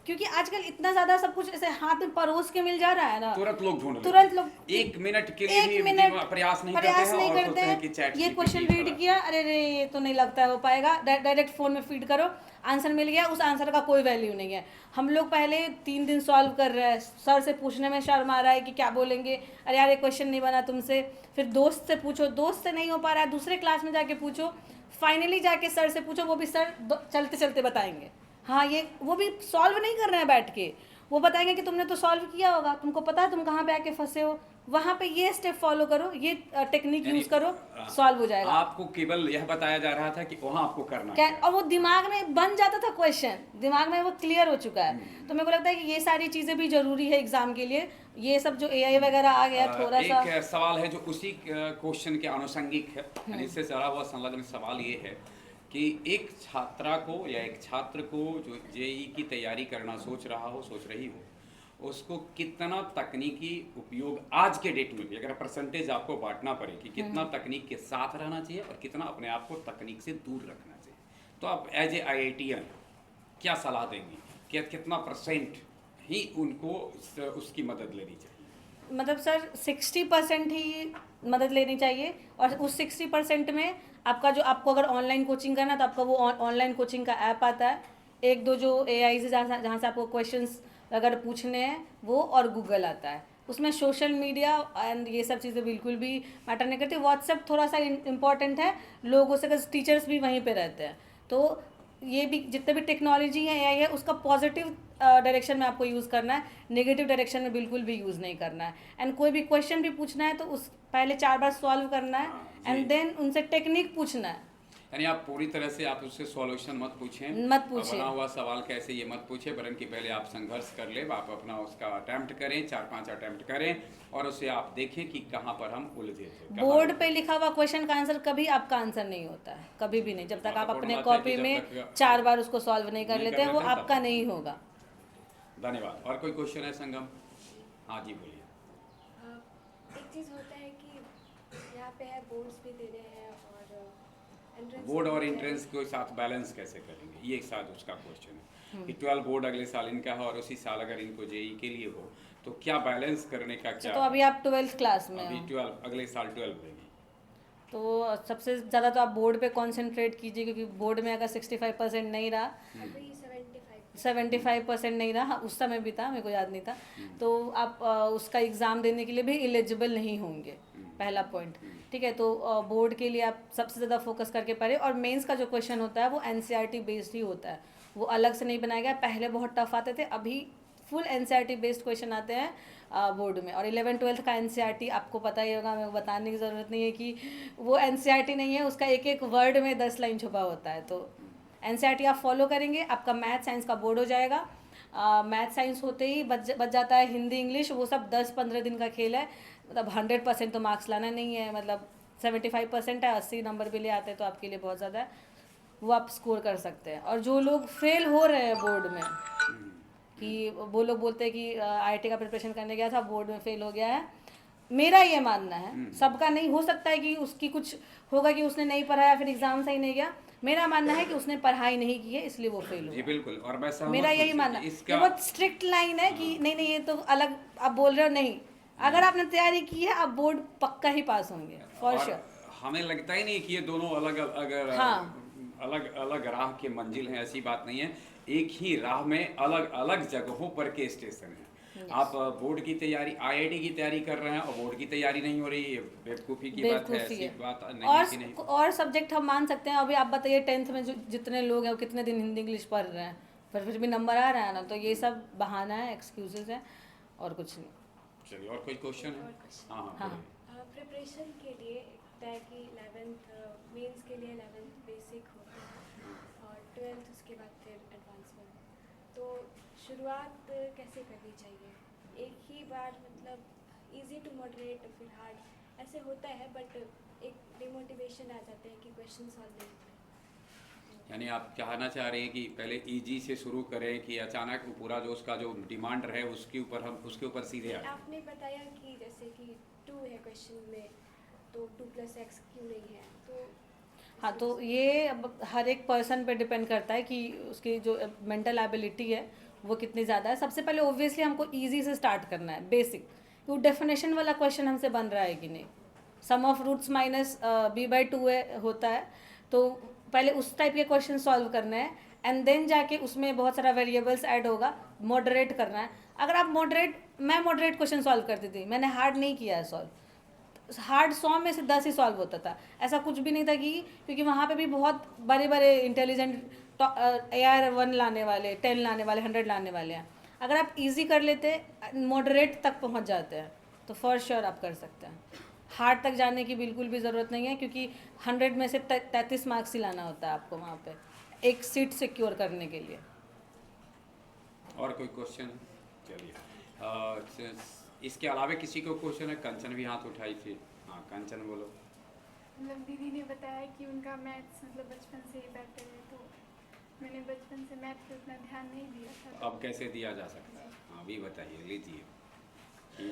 क्योंकि आजकल इतना ज्यादा सब कुछ ऐसे हाथ में परोस के मिल जा रहा है ना, तुरंत लोग ढूंढ लेते तुरंत हैं। लोग एक मिनट के लिए भी प्रयास नहीं करते हैं और सोचते हैं कि ये क्वेश्चन रीड किया, अरे रे ये तो नहीं लगता है हो पाएगा, डायरेक्ट फोन में फीड करो, आंसर मिल गया, उस आंसर का कोई वैल्यू नहीं है। हम लोग पहले 3 दिन सॉल्व कर रहे हैं, सर से पूछने में शर्म आ रहा है कि क्या बोलेंगे, अरे यार ये क्वेश्चन नहीं बना तुमसे। फिर दोस्त से पूछो, दोस्त से नहीं हो पा रहा है, दूसरे क्लास में जाके पूछो, फाइनली जाके सर से पूछो, वो भी सर चलते चलते बताएंगे। हाँ, ये वो भी सॉल्व नहीं कर रहे हैं बैठ के, वो बताएंगे कि तुमने तो सॉल्व किया होगा, तुमको पता है तुम कहाँ पे आके फंसे हो, वहाँ पे ये स्टेप फॉलो करो, ये टेक्निक यूज करो, सॉल्व हो जाएगा। आपको केवल यह बताया जा रहा था कि वहाँ आपको करना क्या, है। और वो दिमाग में बन जाता था क्वेश्चन, दिमाग में वो क्लियर हो चुका है। तो मेरे को लगता है कि ये सारी चीज़ें भी जरूरी है एग्जाम के लिए। ये सब जो AI वगैरह आ गया थोड़ा सा। एक सवाल है जो उसी क्वेश्चन के आनुषंगिक है, यानी इससे जुड़ा हुआ संलग्न सवाल ये है कि एक छात्रा को या एक छात्र को जो JEE की तैयारी करना सोच रही हो, उसको कितना तकनीकी उपयोग आज के डेट में भी, अगर परसेंटेज आपको बांटना पड़े कि कितना तकनीक के साथ रहना चाहिए और कितना अपने आप को तकनीक से दूर रखना चाहिए, तो आप एज ए IITian क्या सलाह देंगी कि कितना % ही उनको उसकी मदद लेनी चाहिए? मतलब सर 60% ही मदद लेनी चाहिए, और उस 60% में आपका जो, आपको अगर ऑनलाइन कोचिंग करना है तो आपका वो ऑनलाइन कोचिंग का ऐप आता है, 1-2 जो AI से जहाँ से आपको क्वेश्चंस अगर पूछने हैं वो, और गूगल आता है। उसमें सोशल मीडिया एंड ये सब चीज़ें बिल्कुल भी मैटर नहीं करती। व्हाट्सएप थोड़ा सा इम्पॉर्टेंट है लोगों से, टीचर्स भी वहीं पे रहते हैं। तो ये भी जितने भी टेक्नोलॉजी है AI है, उसका पॉजिटिव डायरेक्शन में आपको यूज़ करना है, नेगेटिव डायरेक्शन में बिल्कुल भी यूज़ नहीं करना है। एंड कोई भी क्वेश्चन भी पूछना है तो उस पहले 4 बार सॉल्व करना है, एंड देन उनसे टेक्निक पूछना है। यानी आप पूरी तरह से आप उससे सॉल्यूशन मत पूछें, बना हुआ सवाल कैसे ये मत पूछें, वरन कि पहले आप संघर्ष कर ले, आप अपना उसका अटेम्प्ट करें, 4-5 अटेम्प्ट करें और उसे आप देखें कि कहाँ पर हम उलझे थे। बोर्ड पे लिखा हुआ क्वेश्चन का आंसर कभी आपका आंसर नहीं होता है, कभी भी नहीं, जब तक आप अपने कॉपी में 4 बार उसको सॉल्व नहीं कर लेते हैं, वो आपका नहीं होगा। धन्यवाद। और कोई क्वेश्चन है संगम? हाँ जी बोलिए। एक चीज़ होता है कि यहाँ पे है बोर्ड्स भी दे रहे हैं और एंट्रेंस, बोर्ड और एंट्रेंस के साथ बैलेंस कैसे करेंगे, ये एक साथ उसका क्वेश्चन है कि 12 बोर्ड अगले साल इनका है और उसी साल अगर इनको JEE के लिए हो तो क्या बैलेंस करने का क्या? तो अभी आप 12th क्लास में अभी 12, अगले साल 12 देंगे, तो सबसे ज़्यादा तो आप बोर्ड पे कंसंट्रेट कीजिए, क्योंकि बोर्ड में अगर 65% नहीं रहा, अभी 75% नहीं रहा, उस समय भी था, मेरे को याद नहीं था, तो आप उसका एग्ज़ाम देने के लिए भी एलिजिबल नहीं होंगे। पहला पॉइंट, ठीक है। तो बोर्ड के लिए आप सबसे ज़्यादा फोकस करके पढ़े, और मेंस का जो क्वेश्चन होता है वो एनसीईआरटी बेस्ड ही होता है, वो अलग से नहीं बनाया गया। पहले बहुत टफ आते थे, अभी फुल एनसीईआरटी बेस्ड क्वेश्चन आते हैं बोर्ड में। और 11-12 का एनसीईआरटी आपको पता ही होगा, मेरे को बताने की ज़रूरत नहीं है कि वो एनसीईआरटी नहीं है, उसका एक एक वर्ड में 10 लाइन छुपा होता है। तो एनसीईआरटी आप फॉलो करेंगे, आपका मैथ साइंस का बोर्ड हो जाएगा। मैथ साइंस होते ही बच जाता है हिंदी इंग्लिश, वो सब 10-15 दिन का खेल है। मतलब 100% तो मार्क्स लाना नहीं है, मतलब 75% है, 80 नंबर भी ले आते हैं तो आपके लिए बहुत ज़्यादा है, वो आप स्कोर कर सकते हैं। और जो लोग फेल हो रहे हैं बोर्ड में, कि वो लोग बोलते हैं कि आईआईटी का प्रिपरेशन करने गया था, बोर्ड में फेल हो गया है, मेरा ये मानना है, सबका नहीं हो सकता है कि उसकी कुछ होगा कि उसने नहीं पढ़ा या फिर एग्जाम सही नहीं गया। मेरा मानना है कि उसने पढ़ाई नहीं की है इसलिए वो फेल जी हुआ। बिल्कुल, और मैं सहमत मेरा हूँ यही इससे मानना कि है। इसका ये बहुत स्ट्रिक्ट लाइन है कि नहीं नहीं ये तो अलग आप बोल रहे हो, नहीं, अगर आपने तैयारी की है आप बोर्ड पक्का ही पास होंगे फॉर और श्योर। हमें लगता ही नहीं कि ये दोनों अलग अलग हाँ। अलग अलग राह के मंजिल हैं, ऐसी बात नहीं है। एक ही राह में अलग अलग जगहों पर के स्टेशन हैं। आप बोर्ड की तैयारी, आईआईटी की तैयारी कर रहे हैं और बोर्ड की तैयारी नहीं हो रही, ये बेवकूफ़ी की बात है, बेवकूफ़ी ऐसी है। बात नहीं कि नहीं। और सब्जेक्ट हम मान सकते हैं, अभी आप बताइए 10th में जो जितने लोग हैं वो कितने दिन हिंदी इंग्लिश पढ़ रहे हैं, पर फिर भी नंबर आ रहा है ना, तो ये सब बहाना है, एक्सक्यूजेज है और कुछ नहीं। चलिए, और कोई क्वेश्चन है? हाँ हाँ, हाँ। प्रिपरेशन के लिए होता है कि 11th मेंस के लिए 11th बेसिक होता है और 12th उसके बाद फिर एडवांसमेंट। तो शुरुआत कैसे करनी चाहिए? एक ही बार मतलब इजी टू मॉडरेट फिर हार्ड ऐसे होता है, बट एक डिमोटिवेशन आ जाता है कि क्वेश्चन सॉल्व नहीं होते। यानी आप कहना चाह रहे हैं कि पहले इजी से शुरू करें कि अचानक पूरा जो उसका जो डिमांड रहे उसके ऊपर सीधे आए? आपने बताया कि जैसे कि 2 है क्वेश्चन में, तो 2+x क्यों नहीं है? तो हाँ, तो ये अब हर एक पर्सन पे डिपेंड करता है कि उसकी जो मेंटल एबिलिटी है वो कितनी ज़्यादा है। सबसे पहले ओब्वियसली हमको इजी से स्टार्ट करना है, बेसिक। वो डेफिनेशन वाला क्वेश्चन हमसे बन रहा है कि नहीं, सम ऑफ रूट्स माइनस b/2 होता है, तो पहले उस टाइप के क्वेश्चन सॉल्व करने हैं, एंड देन जाके उसमें बहुत सारा वेरिएबल्स ऐड होगा, मॉडरेट करना है। अगर आप मैं मॉडरेट क्वेश्चन सॉल्व करती थी, मैंने हार्ड नहीं किया है सॉल्व। हार्ड 100 में से 10 ही सॉल्व होता था, ऐसा कुछ भी नहीं था कि, क्योंकि वहाँ पे भी बहुत बड़े बड़े इंटेलिजेंट AR1 लाने वाले, 10 लाने वाले, 100 लाने वाले हैं। अगर आप इजी कर लेते, मॉडरेट तक पहुँच जाते हैं, तो फॉर श्योर आप कर सकते हैं। हार्ड तक जाने की बिल्कुल भी ज़रूरत नहीं है, क्योंकि 100 में से 33 मार्क्स ही लाना होता है आपको वहाँ पे एक सीट सिक्योर करने के लिए। और कोई क्वेश्चन? चलिए, इसके अलावा किसी को क्वेश्चन है? कंचन भी हाथ उठाई थी। हाँ कंचन, बोलो। मतलब दीदी ने बताया कि उनका मैथ्स मतलब बचपन से ही बेहतर है, तो मैंने बचपन से मैथ पे उतना ध्यान नहीं दिया था। अब कैसे दिया जा सकता है? हाँ अभी बताइए, लीजिए कि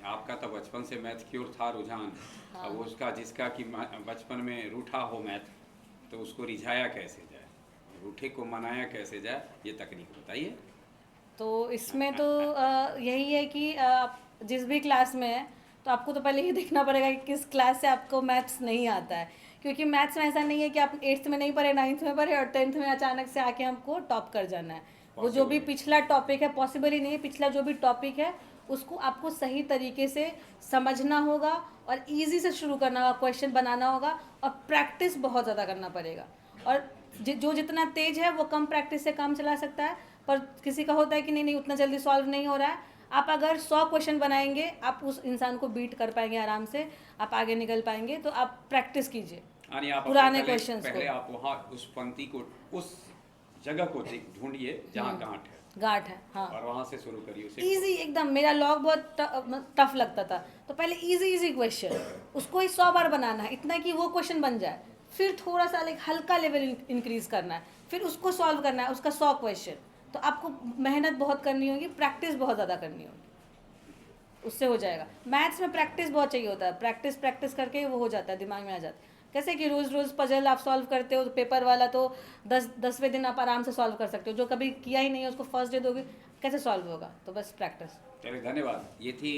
आपका तो बचपन से मैथ की ओर था रुझान। हाँ। अब उसका जिसका कि बचपन में रूठा हो मैथ, तो उसको रिझाया कैसे जाए, रूठे को मनाया कैसे जाए, ये तकनीक बताइए। तो इसमें तो यही है कि आप जिस भी क्लास में है, तो आपको तो पहले ये देखना पड़ेगा कि किस क्लास से आपको मैथ्स नहीं आता है, क्योंकि मैथ्स में ऐसा नहीं है कि आप 8th में नहीं पढ़े, 9th में पढ़े और 10th में अचानक से आके हमको टॉप कर जाना है। वो जो भी पिछला टॉपिक है, पॉसिबल ही नहीं है, पिछला जो भी टॉपिक है उसको आपको सही तरीके से समझना होगा और इजी से शुरू करना होगा, क्वेश्चन बनाना होगा और प्रैक्टिस बहुत ज़्यादा करना पड़ेगा। और जो जितना तेज है वो कम प्रैक्टिस से काम चला सकता है, पर किसी का होता है कि नहीं उतना जल्दी सॉल्व नहीं हो रहा है। आप अगर 100 क्वेश्चन बनाएंगे, आप उस इंसान को बीट कर पाएंगे आराम से, आप आगे निकल पाएंगे। तो आप प्रैक्टिस कीजिए पुराने क्वेश्चंस को। पहले आप वहाँ उस पंक्ति को, उस जगह को ढूंढिए जहाँ गांठ है, हाँ, और वहाँ से शुरू करिए उसे। इजी एकदम। मेरा लॉग बहुत टफ लगता था, तो पहले इजी क्वेश्चन उसको ही 100 बार बनाना है, इतना कि वो क्वेश्चन बन जाए। फिर थोड़ा सा लाइक हल्का लेवल इंक्रीज करना है, फिर उसको सॉल्व करना है, उसका 100 क्वेश्चन। तो आपको मेहनत बहुत करनी होगी, प्रैक्टिस बहुत ज़्यादा करनी होगी, उससे हो जाएगा। मैथ्स में प्रैक्टिस बहुत चाहिए होता है, प्रैक्टिस करके वो हो जाता है, दिमाग में आ जाता है। कैसे कि रोज़ पजल आप सॉल्व करते हो, तो पेपर वाला तो 10वें दिन आप आराम से सॉल्व कर सकते हो। जो कभी किया ही नहीं है उसको फर्स्ट डे दोगे, कैसे सॉल्व होगा? तो बस प्रैक्टिस। चलिए, धन्यवाद। ये थी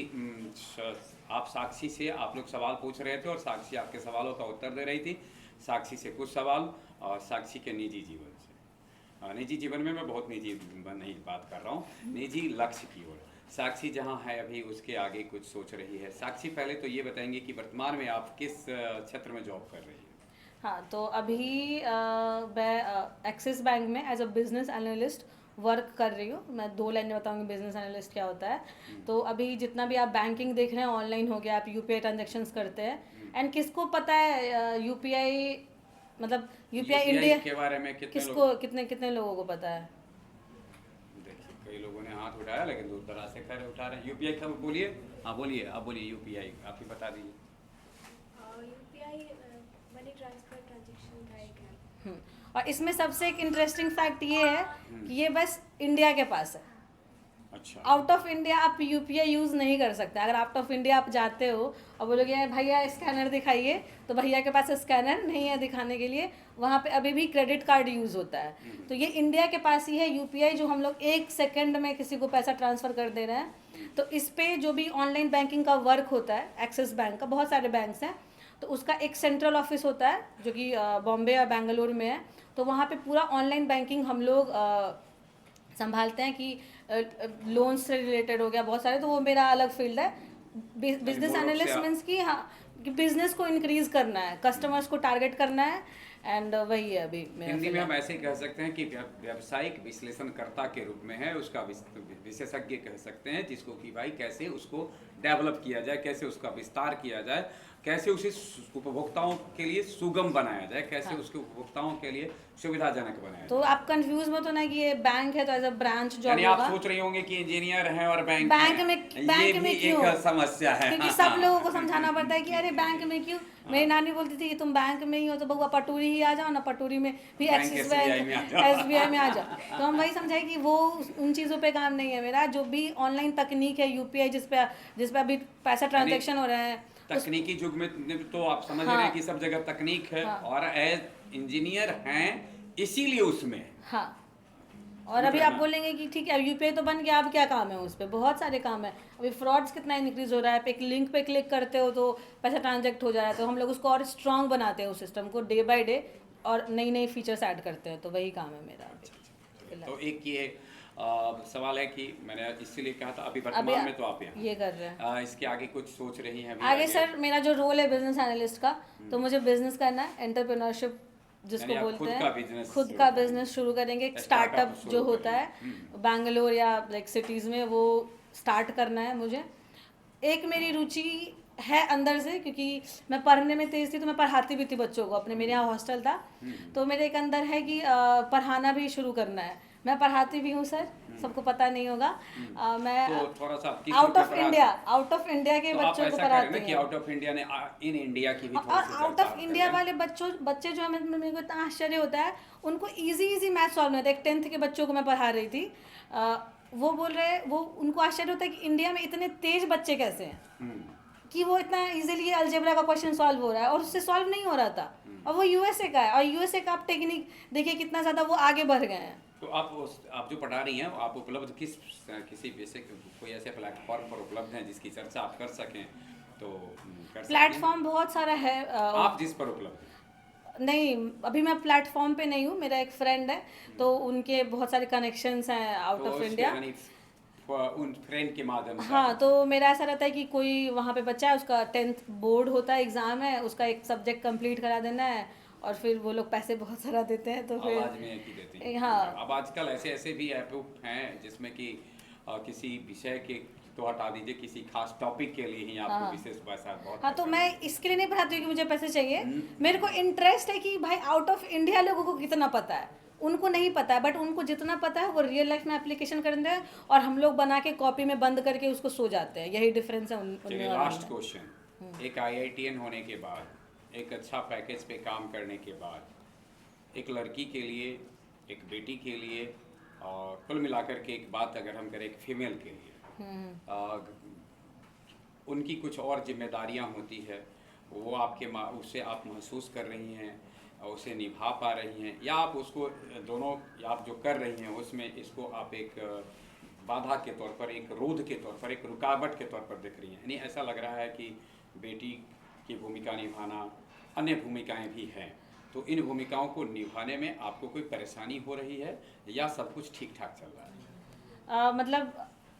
आप साक्षी से आप लोग सवाल पूछ रहे थे और साक्षी आपके सवालों का उत्तर दे रही थी। साक्षी से कुछ सवाल और साक्षी के निजी जीवन से। निजी जीवन में मैं बहुत निजी नहीं बात कर रहा हूँ, निजी लक्ष्य की ओर। साक्षी जहाँ है अभी उसके आगे कुछ सोच रही है। साक्षी पहले तो ये बताएंगे कि वर्तमान में आप किस क्षेत्र में जॉब कर रही हैं? हाँ, तो अभी मैं एक्सिस बैंक में as a business analyst work कर रही हूँ। मैं 2 लाइन में बताऊँगी बिजनेस एनालिस्ट क्या होता है। तो अभी जितना भी आप बैंकिंग देख रहे हैं ऑनलाइन हो गया, आप यूपीआई ट्रांजेक्शन्स करते हैं। एंड किसको पता है यूपीआई, मतलब यूपीआई इंडिया के बारे में किसको कितने लोगों को पता है? देखिए कई लोगों ने हाथ उठाया, लेकिन दूर दराज से खैर उठा रहे हैं। यूपीआई का बोलिए। हाँ बोलिए, आप बोलिए यूपीआई आप ही बता दीजिए। यूपीआई मनी ट्रांसफ़र ट्रांजेक्शन का एक है। और इसमें सबसे एक इंटरेस्टिंग फैक्ट ये है कि ये बस इंडिया के पास है। अच्छा। आउट ऑफ इंडिया आप यूपीआई यूज़ नहीं कर सकते। अगर आउट ऑफ इंडिया आप जाते हो और बोलोगे भैया स्कैनर दिखाइए, तो भैया के पास स्कैनर नहीं है दिखाने के लिए, वहाँ पे अभी भी क्रेडिट कार्ड यूज़ होता है। तो ये इंडिया के पास ही है यूपीआई, जो हम लोग 1 सेकंड में किसी को पैसा ट्रांसफ़र कर दे रहे हैं। तो इस पे जो भी ऑनलाइन बैंकिंग का वर्क होता है एक्सिस बैंक का, बहुत सारे बैंक्स हैं, तो उसका एक सेंट्रल ऑफिस होता है जो कि बॉम्बे या बेंगलुरु में है। तो वहाँ पे पूरा ऑनलाइन बैंकिंग हम लोग संभालते हैं कि लोन से रिलेटेड हो गया बहुत सारे, तो वो मेरा अलग फील्ड है। बिजनेस एनालिस्ट मीन्स कि हाँ, कि बिजनेस को इंक्रीज करना है, कस्टमर्स को टारगेट करना है, एंड वही है अभी मेरा हिंदी में फिलहाल। हम ऐसे ही कह सकते हैं कि व्यावसायिक विश्लेषणकर्ता के रूप में है, उसका विशेषज्ञ कह सकते हैं, जिसको कि भाई कैसे उसको डेवलप किया जाए, कैसे उसका विस्तार किया जाए, कैसे उसे उपभोक्ताओं के लिए सुगम बनाया जाए, कैसे उसके उपभोक्ताओं के लिए सुविधाजनक बनाया तो आप कंफ्यूज मत होना कि ये बैंक है तो एज अ ब्रांच जॉब यानी आप होगा। सोच रहे होंगे कि इंजीनियर हैं और बैंक बैंक हैं। में ये भी क्यों? एक समस्या है, क्योंकि सब लोगों को समझाना पड़ता है कि अरे बैंक में क्यों। मेरी नानी बोलती थी कि तुम बैंक में ही हो तो बउआ पटूरी ही आ जाओ ना, पटूरी में भी बैंक एक्सिस SBI में आ बैंक जाओ। एसबीआई में आ जाओ। तो हम वही समझाए कि वो उन चीज़ों पे काम नहीं है मेरा। जो भी ऑनलाइन तकनीक है यूपीआई जिस पे अभी पैसा ट्रांजेक्शन हो रहे हैं, तकनीकी युग में तो आप समझ रहे हैं कि सब जगह तकनीक है, और एज इंजीनियर हैं इसीलिए उसमें। हाँ। और अभी आप बोलेंगे कि ठीक है यूपीआई तो बन गया, अब क्या काम है उस पर? बहुत सारे काम है। अभी फ्रॉड्स कितना इंक्रीज हो रहा है, आप एक लिंक पे क्लिक करते हो तो पैसा ट्रांजेक्ट हो जा रहा है। तो हम लोग उसको और स्ट्रॉन्ग बनाते हैं उस सिस्टम को डे बाय डे, और नई नई फीचर्स ऐड करते हैं। तो वही काम है मेरा अभी। तो एक ये सवाल है कि मैंने इसीलिए कहा था अभी वर्तमान में तो आप यहाँ ये कर रहे हैं। इसके आगे कुछ सोच रही हैं? आगे सर मेरा जो रोल है बिजनेस एनालिस्ट का, तो मुझे बिजनेस करना है, एंटरप्रेन्योरशिप जिसको बोलते हैं, खुद का बिजनेस शुरू करेंगे। एक स्टार्टअप जो होता है बैंगलोर या लाइक सिटीज़ में, वो स्टार्ट करना है मुझे। एक मेरी रुचि है अंदर से, क्योंकि मैं पढ़ने में तेज़ थी तो मैं पढ़ाती भी थी बच्चों को अपने। मेरे यहाँ हॉस्टल था, तो मेरे एक अंदर है कि पढ़ाना भी शुरू करना है। मैं पढ़ाती भी हूँ सर, सबको पता नहीं होगा। मैं तो थोड़ा सा आउट ऑफ इंडिया के बच्चों को पढ़ाती हूँ। आउट ऑफ इंडिया ने इन इंडिया की भी और आउट ऑफ इंडिया वाले बच्चे जो हमें, मेरे को इतना आश्चर्य होता है, उनको इजी मैथ सॉल्व नहीं होता। एक 10th के बच्चों को मैं पढ़ा रही थी, वो बोल रहे, वो उनको आश्चर्य होता है कि इंडिया में इतने तेज बच्चे कैसे हैं, कि वो इतना इजीली अलजेब्रा का क्वेश्चन सॉल्व हो रहा है, और उससे सॉल्व नहीं हो रहा था। और वो यूएसए का है, और यूएसए का आप टेक्निक देखिए कितना ज़्यादा वो आगे बढ़ गए हैं। तो आप जो पढ़ा रही हैं, आप उपलब्ध किसी बेसिक कोई ऐसे प्लेटफॉर्म पर उपलब्ध हैं जिसकी चर्चा आप कर सकें? तो कर प्लेटफॉर्म बहुत सारा है। आप जिस पर उपलब्ध नहीं, अभी मैं प्लेटफॉर्म पे नहीं हूँ। मेरा एक फ्रेंड है, तो उनके बहुत सारे कनेक्शंस हैं आउट ऑफ इंडिया, उन फ्रेंड के माध्यम से। हाँ, तो मेरा ऐसा रहता है कि कोई वहाँ पे बच्चा है, उसका 10th बोर्ड होता है, एग्ज़ाम है, उसका एक सब्जेक्ट कंप्लीट करा देना है, और फिर वो लोग पैसे बहुत सारा देते हैं। तो फिर आवाज में एक ही देती हैं। हाँ। अब आजकल ऐसे भी ऐप हैं जिसमें कि किसी विषय के तो हटा दीजिए, किसी खास टॉपिक के लिए ही आपको विशेष पैसा बहुत। हाँ, तो मैं इसके लिए नहीं पढ़ाती हूँ कि मुझे पैसे चाहिए। मेरे को इंटरेस्ट है कि भाई आउट ऑफ इंडिया लोगों को कितना पता है। उनको नहीं पता है, बट उनको जितना पता है वो रियल लाइफ में एप्लीकेशन करते हैं, और हम लोग बना के कॉपी में बंद करके उसको सो जाते हैं। यही डिफरेंस है। लास्ट क्वेश्चन, एक IITN होने के बाद, एक अच्छा पैकेज पे काम करने के बाद, एक लड़की के लिए, एक बेटी के लिए, और कुल मिलाकर के एक बात अगर हम करें एक फीमेल के लिए, उनकी कुछ और जिम्मेदारियां होती है, वो आपके उससे आप महसूस कर रही हैं, उसे निभा पा रही हैं, या आप उसको दोनों आप जो कर रही हैं उसमें इसको आप एक बाधा के तौर पर, एक रोध के तौर पर, एक रुकावट के तौर पर देख रही हैं? यानी ऐसा लग रहा है कि बेटी की भूमिका निभाना, अन्य भूमिकाएं भी हैं, तो इन भूमिकाओं को निभाने में आपको कोई परेशानी हो रही है या सब कुछ ठीक ठाक चल रहा है? मतलब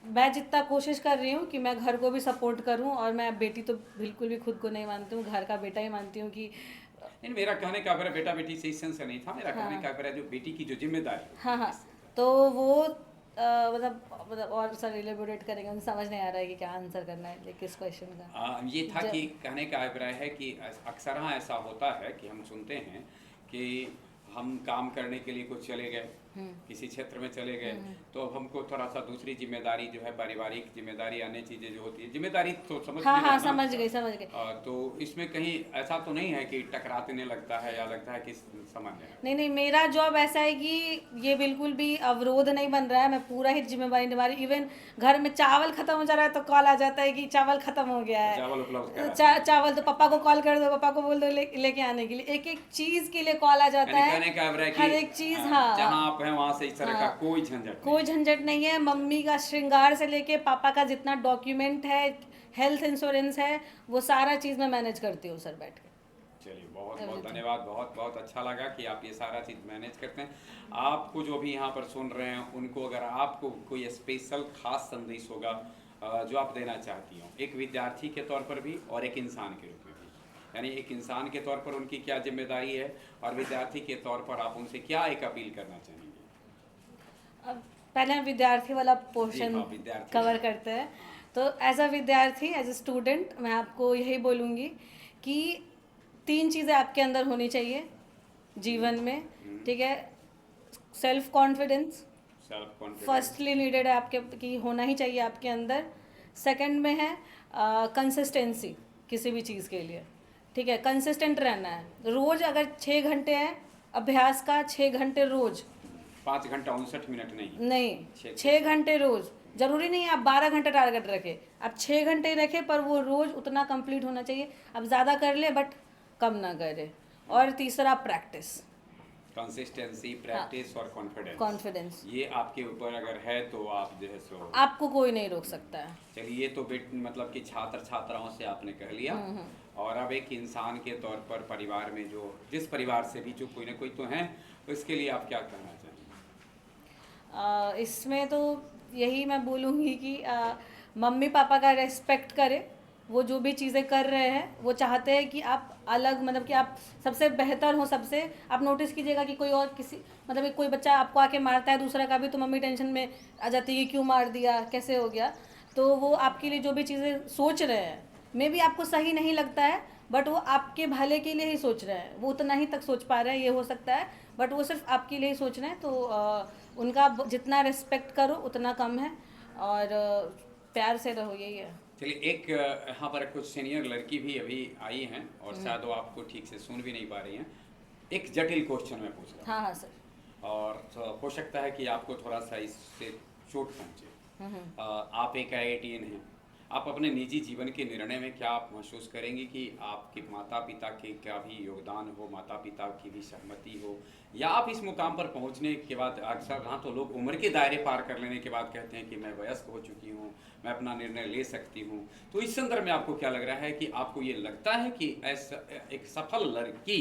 मैं जितना कोशिश कर रही हूँ कि मैं घर को भी सपोर्ट करूँ, और मैं बेटी तो बिल्कुल भी खुद को नहीं मानती हूँ, घर का बेटा ही मानती हूँ कि नहीं, मेरा कहने का अभिप्राय बेटा बेटी से इस सेंस से नहीं था, मेरा कहने का अभिप्राय जो बेटी की जो जिम्मेदारी है। हाँ हाँ, तो वो मतलब और सर इलेबोरेट करेंगे, मुझे समझ नहीं आ रहा है कि क्या आंसर करना है लेकिन इस क्वेश्चन का। ये था कि कहने का अभिप्राय है कि अक्सर हाँ ऐसा होता है कि हम सुनते हैं कि हम काम करने के लिए कुछ चले गए, किसी क्षेत्र में चले गए, तो अब हमको थोड़ा सा दूसरी जिम्मेदारी जो है, पारिवारिक जिम्मेदारी, अन्य चीज़ें जो होती है, जिम्मेदारी तो समझ हाँ में हाँ, आना। समझ गई। तो इसमें कहीं ऐसा तो नहीं है कि टकराने लगता है या लगता है कि सामान्य है? नहीं, मेरा जॉब ऐसा है कि ये बिल्कुल भी अवरोध नहीं बन रहा है, मैं पूरा ही जिम्मेवारी निभा रही। इवन घर में चावल खत्म हो जा रहा है तो कॉल आ जाता है कि चावल खत्म हो गया है, चावल उपलब्ध करा चावल तो पापा को कॉल कर दो, पापा को बोल दो लेके आने के लिए, एक एक चीज के लिए कॉल आ जाता है, कहने का अभिप्राय कि हर एक चीज। हाँ, जहाँ आप हैं वहाँ से इस तरह का कोई झंझट नहीं है। मम्मी का श्रृंगार से लेके पापा का जितना डॉक्यूमेंट है, हेल्थ इंश्योरेंस है, वो सारा चीज़ मैं मैनेज करती हूँ सर बैठ के। चलिए, बहुत बहुत धन्यवाद, बहुत बहुत अच्छा लगा कि आप ये सारा चीज़ मैनेज करते हैं। आपको जो भी यहाँ पर सुन रहे हैं उनको अगर आपको कोई स्पेशल खास संदेश होगा जो आप देना चाहती हो, एक विद्यार्थी के तौर पर भी और एक इंसान के रूप में भी, यानी एक इंसान के तौर पर उनकी क्या जिम्मेदारी है और विद्यार्थी के तौर पर आप उनसे क्या एक अपील करना चाहेंगे? अब पहले हम विद्यार्थी वाला पोर्शन कवर करते हैं। तो एज अ विद्यार्थी, एज अ स्टूडेंट, मैं आपको यही बोलूँगी कि 3 चीज़ें आपके अंदर होनी चाहिए जीवन में, ठीक है। सेल्फ कॉन्फिडेंस फर्स्टली नीडेड है आपके, कि होना ही चाहिए आपके अंदर। सेकंड में है कंसिस्टेंसी किसी भी चीज़ के लिए, ठीक है, कंसिस्टेंट रहना है। रोज़ अगर 6 घंटे हैं अभ्यास का, 6 घंटे रोज़, 5 घंटा 59 मिनट नहीं 6 घंटे रोज़। ज़रूरी नहीं है आप 12 घंटे टारगेट रखें, आप 6 घंटे रखें, पर वो रोज़ उतना कंप्लीट होना चाहिए। आप ज़्यादा कर ले बट कम ना करे। और तीसरा प्रैक्टिस, कंसिस्टेंसी, प्रैक्टिस और कॉन्फिडेंस, ये आपके ऊपर अगर है तो आप जो है सो आपको कोई नहीं रोक सकता है। चलिए, ये तो मतलब कि छात्र छात्राओं से आपने कह लिया, और अब एक इंसान के तौर पर परिवार में जो जिस परिवार से भी जो कोई ना कोई तो हैं, तो इसके लिए आप क्या कहना चाहेंगे? इसमें तो यही मैं बोलूँगी कि मम्मी पापा का रेस्पेक्ट करें। वो जो भी चीज़ें कर रहे हैं वो चाहते हैं कि आप अलग, मतलब कि आप सबसे बेहतर हो सबसे। आप नोटिस कीजिएगा कि कोई और किसी, मतलब कि कोई बच्चा आपको आके मारता है दूसरा का भी, तो मम्मी टेंशन में आ जाती है कि क्यों मार दिया, कैसे हो गया। तो वो आपके लिए जो भी चीज़ें सोच रहे हैं, मे भी आपको सही नहीं लगता है, बट वो आपके भले के लिए ही सोच रहे हैं। वो उतना ही तक सोच पा रहे हैं, ये हो सकता है, बट वो सिर्फ आपके लिए ही सोच रहे हैं। तो उनका जितना रिस्पेक्ट करो उतना कम है, और प्यार से रहो, यही है। चलिए, एक यहाँ पर कुछ सीनियर लड़की भी अभी आई हैं और शायद वो आपको ठीक से सुन भी नहीं पा रही हैं। एक जटिल क्वेश्चन मैं पूछ रहा हूँ। हाँ सर। और तो हो सकता है कि आपको थोड़ा सा इससे चोट पहुँचे। आप एक IITian हैं, आप अपने निजी जीवन के निर्णय में क्या आप महसूस करेंगे कि आपके माता पिता के क्या भी योगदान हो, माता पिता की भी सहमति हो, या आप इस मुकाम पर पहुंचने के बाद अक्सर हाँ तो लोग उम्र के दायरे पार कर लेने के बाद कहते हैं कि मैं वयस्क हो चुकी हूँ, मैं अपना निर्णय ले सकती हूँ। तो इस संदर्भ में आपको क्या लग रहा है कि आपको ये लगता है कि ऐसा एक सफल लड़की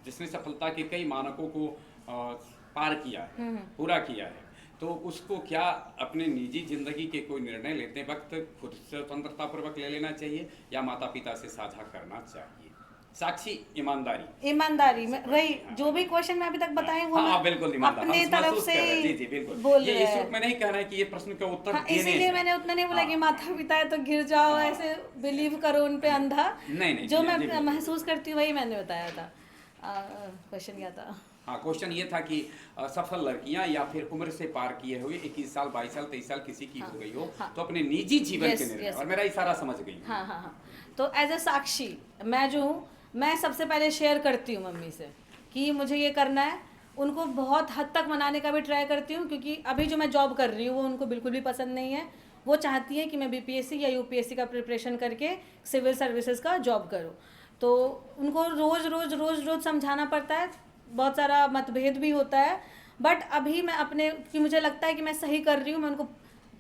जिसने सफलता के कई मानकों को पार किया है, पूरा किया है, तो उसको क्या अपने निजी जिंदगी के कोई निर्णय लेते वक्त खुद स्वतंत्रतापूर्वक ले लेना चाहिए या माता पिता से साझा करना चाहिए? साक्षी, ईमानदारी में वही जो भी क्वेश्चन मैं अभी तक बताए वो हाँ, बिल्कुल अपने तरफ से जी बिल्कुल बोल रहे हैं। ये इस में नहीं कहना है कि ये प्रश्न का उत्तर हाँ, इसीलिए मैंने उतना नहीं बोला कि माता पिता है तो गिर जाओ, ऐसे बिलीव करो उन पे अंधा। नहीं, जो मैं महसूस करती हूँ वही मैंने बताया था। क्वेश्चन क्या था? हाँ, क्वेश्चन ये था कि सफल लड़कियां या फिर उम्र से पार किए हुए 21 साल 22 साल 23 साल किसी की हो गई हो, तो अपने निजी जीवन के निर्णय, और मेरा इशारा समझ गई। हाँ, तो एज अ साक्षी मैं जो हूँ, मैं सबसे पहले शेयर करती हूँ मम्मी से कि मुझे ये करना है। उनको बहुत हद तक मनाने का भी ट्राई करती हूँ, क्योंकि अभी जो मैं जॉब कर रही हूँ वो उनको बिल्कुल भी पसंद नहीं है। वो चाहती है कि मैं BPSC या UPSC का प्रिपरेशन करके सिविल सर्विसेज का जॉब करूँ। तो उनको रोज़ समझाना पड़ता है, बहुत सारा मतभेद भी होता है, बट अभी मैं अपने कि मुझे लगता है कि मैं सही कर रही हूँ। मैं उनको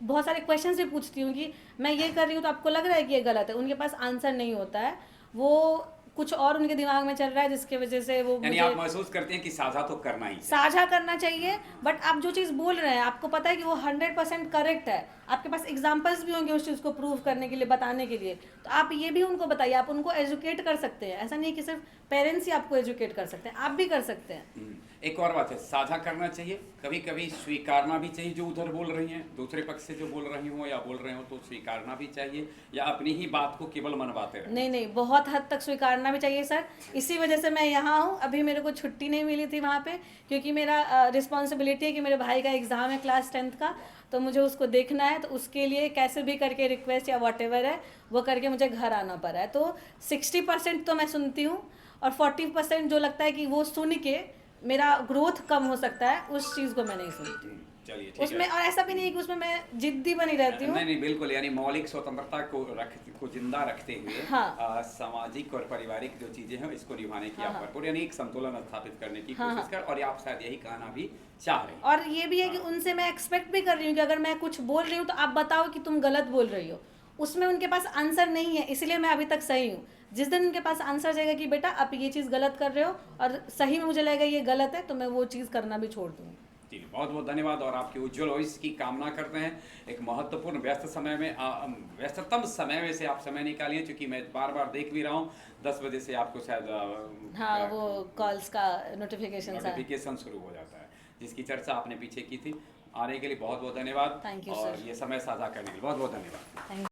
बहुत सारे क्वेश्चन भी पूछती हूँ कि मैं ये कर रही हूँ तो आपको लग रहा है कि ये गलत है। उनके पास आंसर नहीं होता है, वो कुछ और उनके दिमाग में चल रहा है जिसकी वजह से वो यानी आप महसूस करते हैं कि साझा तो करना ही है। साझा करना चाहिए, बट आप जो चीज़ बोल रहे हैं आपको पता है कि वो 100% करेक्ट है, आपके पास एग्जांपल्स भी होंगे उस चीज़ को प्रूव करने के लिए, बताने के लिए, तो आप ये भी उनको बताइए, आप उनको एजुकेट कर सकते हैं। ऐसा नहीं कि सिर्फ पेरेंट्स ही आपको एजुकेट कर सकते हैं, आप भी कर सकते हैं। एक और बात है, साझा करना चाहिए, कभी कभी स्वीकारना भी चाहिए जो उधर बोल रही हैं, दूसरे पक्ष से जो बोल रही हो या बोल रहे हो, तो स्वीकारना भी चाहिए, या अपनी ही बात को केवल मनवाते रहे? नहीं, बहुत हद तक स्वीकारना भी चाहिए सर। इसी वजह से मैं यहाँ हूँ। अभी मेरे को छुट्टी नहीं मिली थी वहाँ पे, क्योंकि मेरा रिस्पॉन्सिबिलिटी है कि मेरे भाई का एग्ज़ाम है क्लास 10th का, तो मुझे उसको देखना है, तो उसके लिए कैसे भी करके रिक्वेस्ट या व्हाटएवर है वो करके मुझे घर आना पड़ा है। तो 60% तो मैं सुनती हूँ, और 40% जो लगता है कि वो सुन के मेरा ग्रोथ कम हो सकता है, उस चीज़ को मैं नहीं सुनती हूँ। चलिए ठीक उसमें है। और ऐसा भी नहीं है कि उसमें मैं जिद्दी बनी रहती हूँ। नहीं बिल्कुल, यानी मौलिक स्वतंत्रता को जिंदा रखते हुए हाँ। सामाजिक और पारिवारिक जो चीजें हैं इसको निभाने की हाँ, आप भरपूर, यानी एक संतुलन स्थापित करने की हाँ, कोशिश कर, और आप शायद यही कहना भी चाह रहे हैं। और ये भी है कि उनसे मैं एक्सपेक्ट भी कर रही हूँ कि अगर मैं कुछ बोल रही हूँ तो आप बताओ कि तुम गलत बोल रही हो। उसमें उनके पास आंसर नहीं है, इसलिए मैं अभी तक सही हूँ। जिस दिन उनके पास आंसर जाएगा कि बेटा आप ये चीज़ गलत कर रहे हो और सही में मुझे लगेगा ये गलत है, तो मैं वो चीज़ करना भी छोड़ दूँगी। जी, बहुत बहुत धन्यवाद, और आपके उज्जवल भविष्य की कामना करते हैं। एक महत्वपूर्ण व्यस्त समय में व्यस्ततम समय में से आप समय निकालिए, क्योंकि मैं बार बार देख भी रहा हूँ 10 बजे से आपको शायद हाँ, वो कॉल्स का नोटिफिकेशन शुरू हो जाता है, जिसकी चर्चा आपने पीछे की थी। आने के लिए बहुत बहुत धन्यवाद, Thank you, और sir. ये समय साझा करने के लिए बहुत बहुत धन्यवाद। थैंक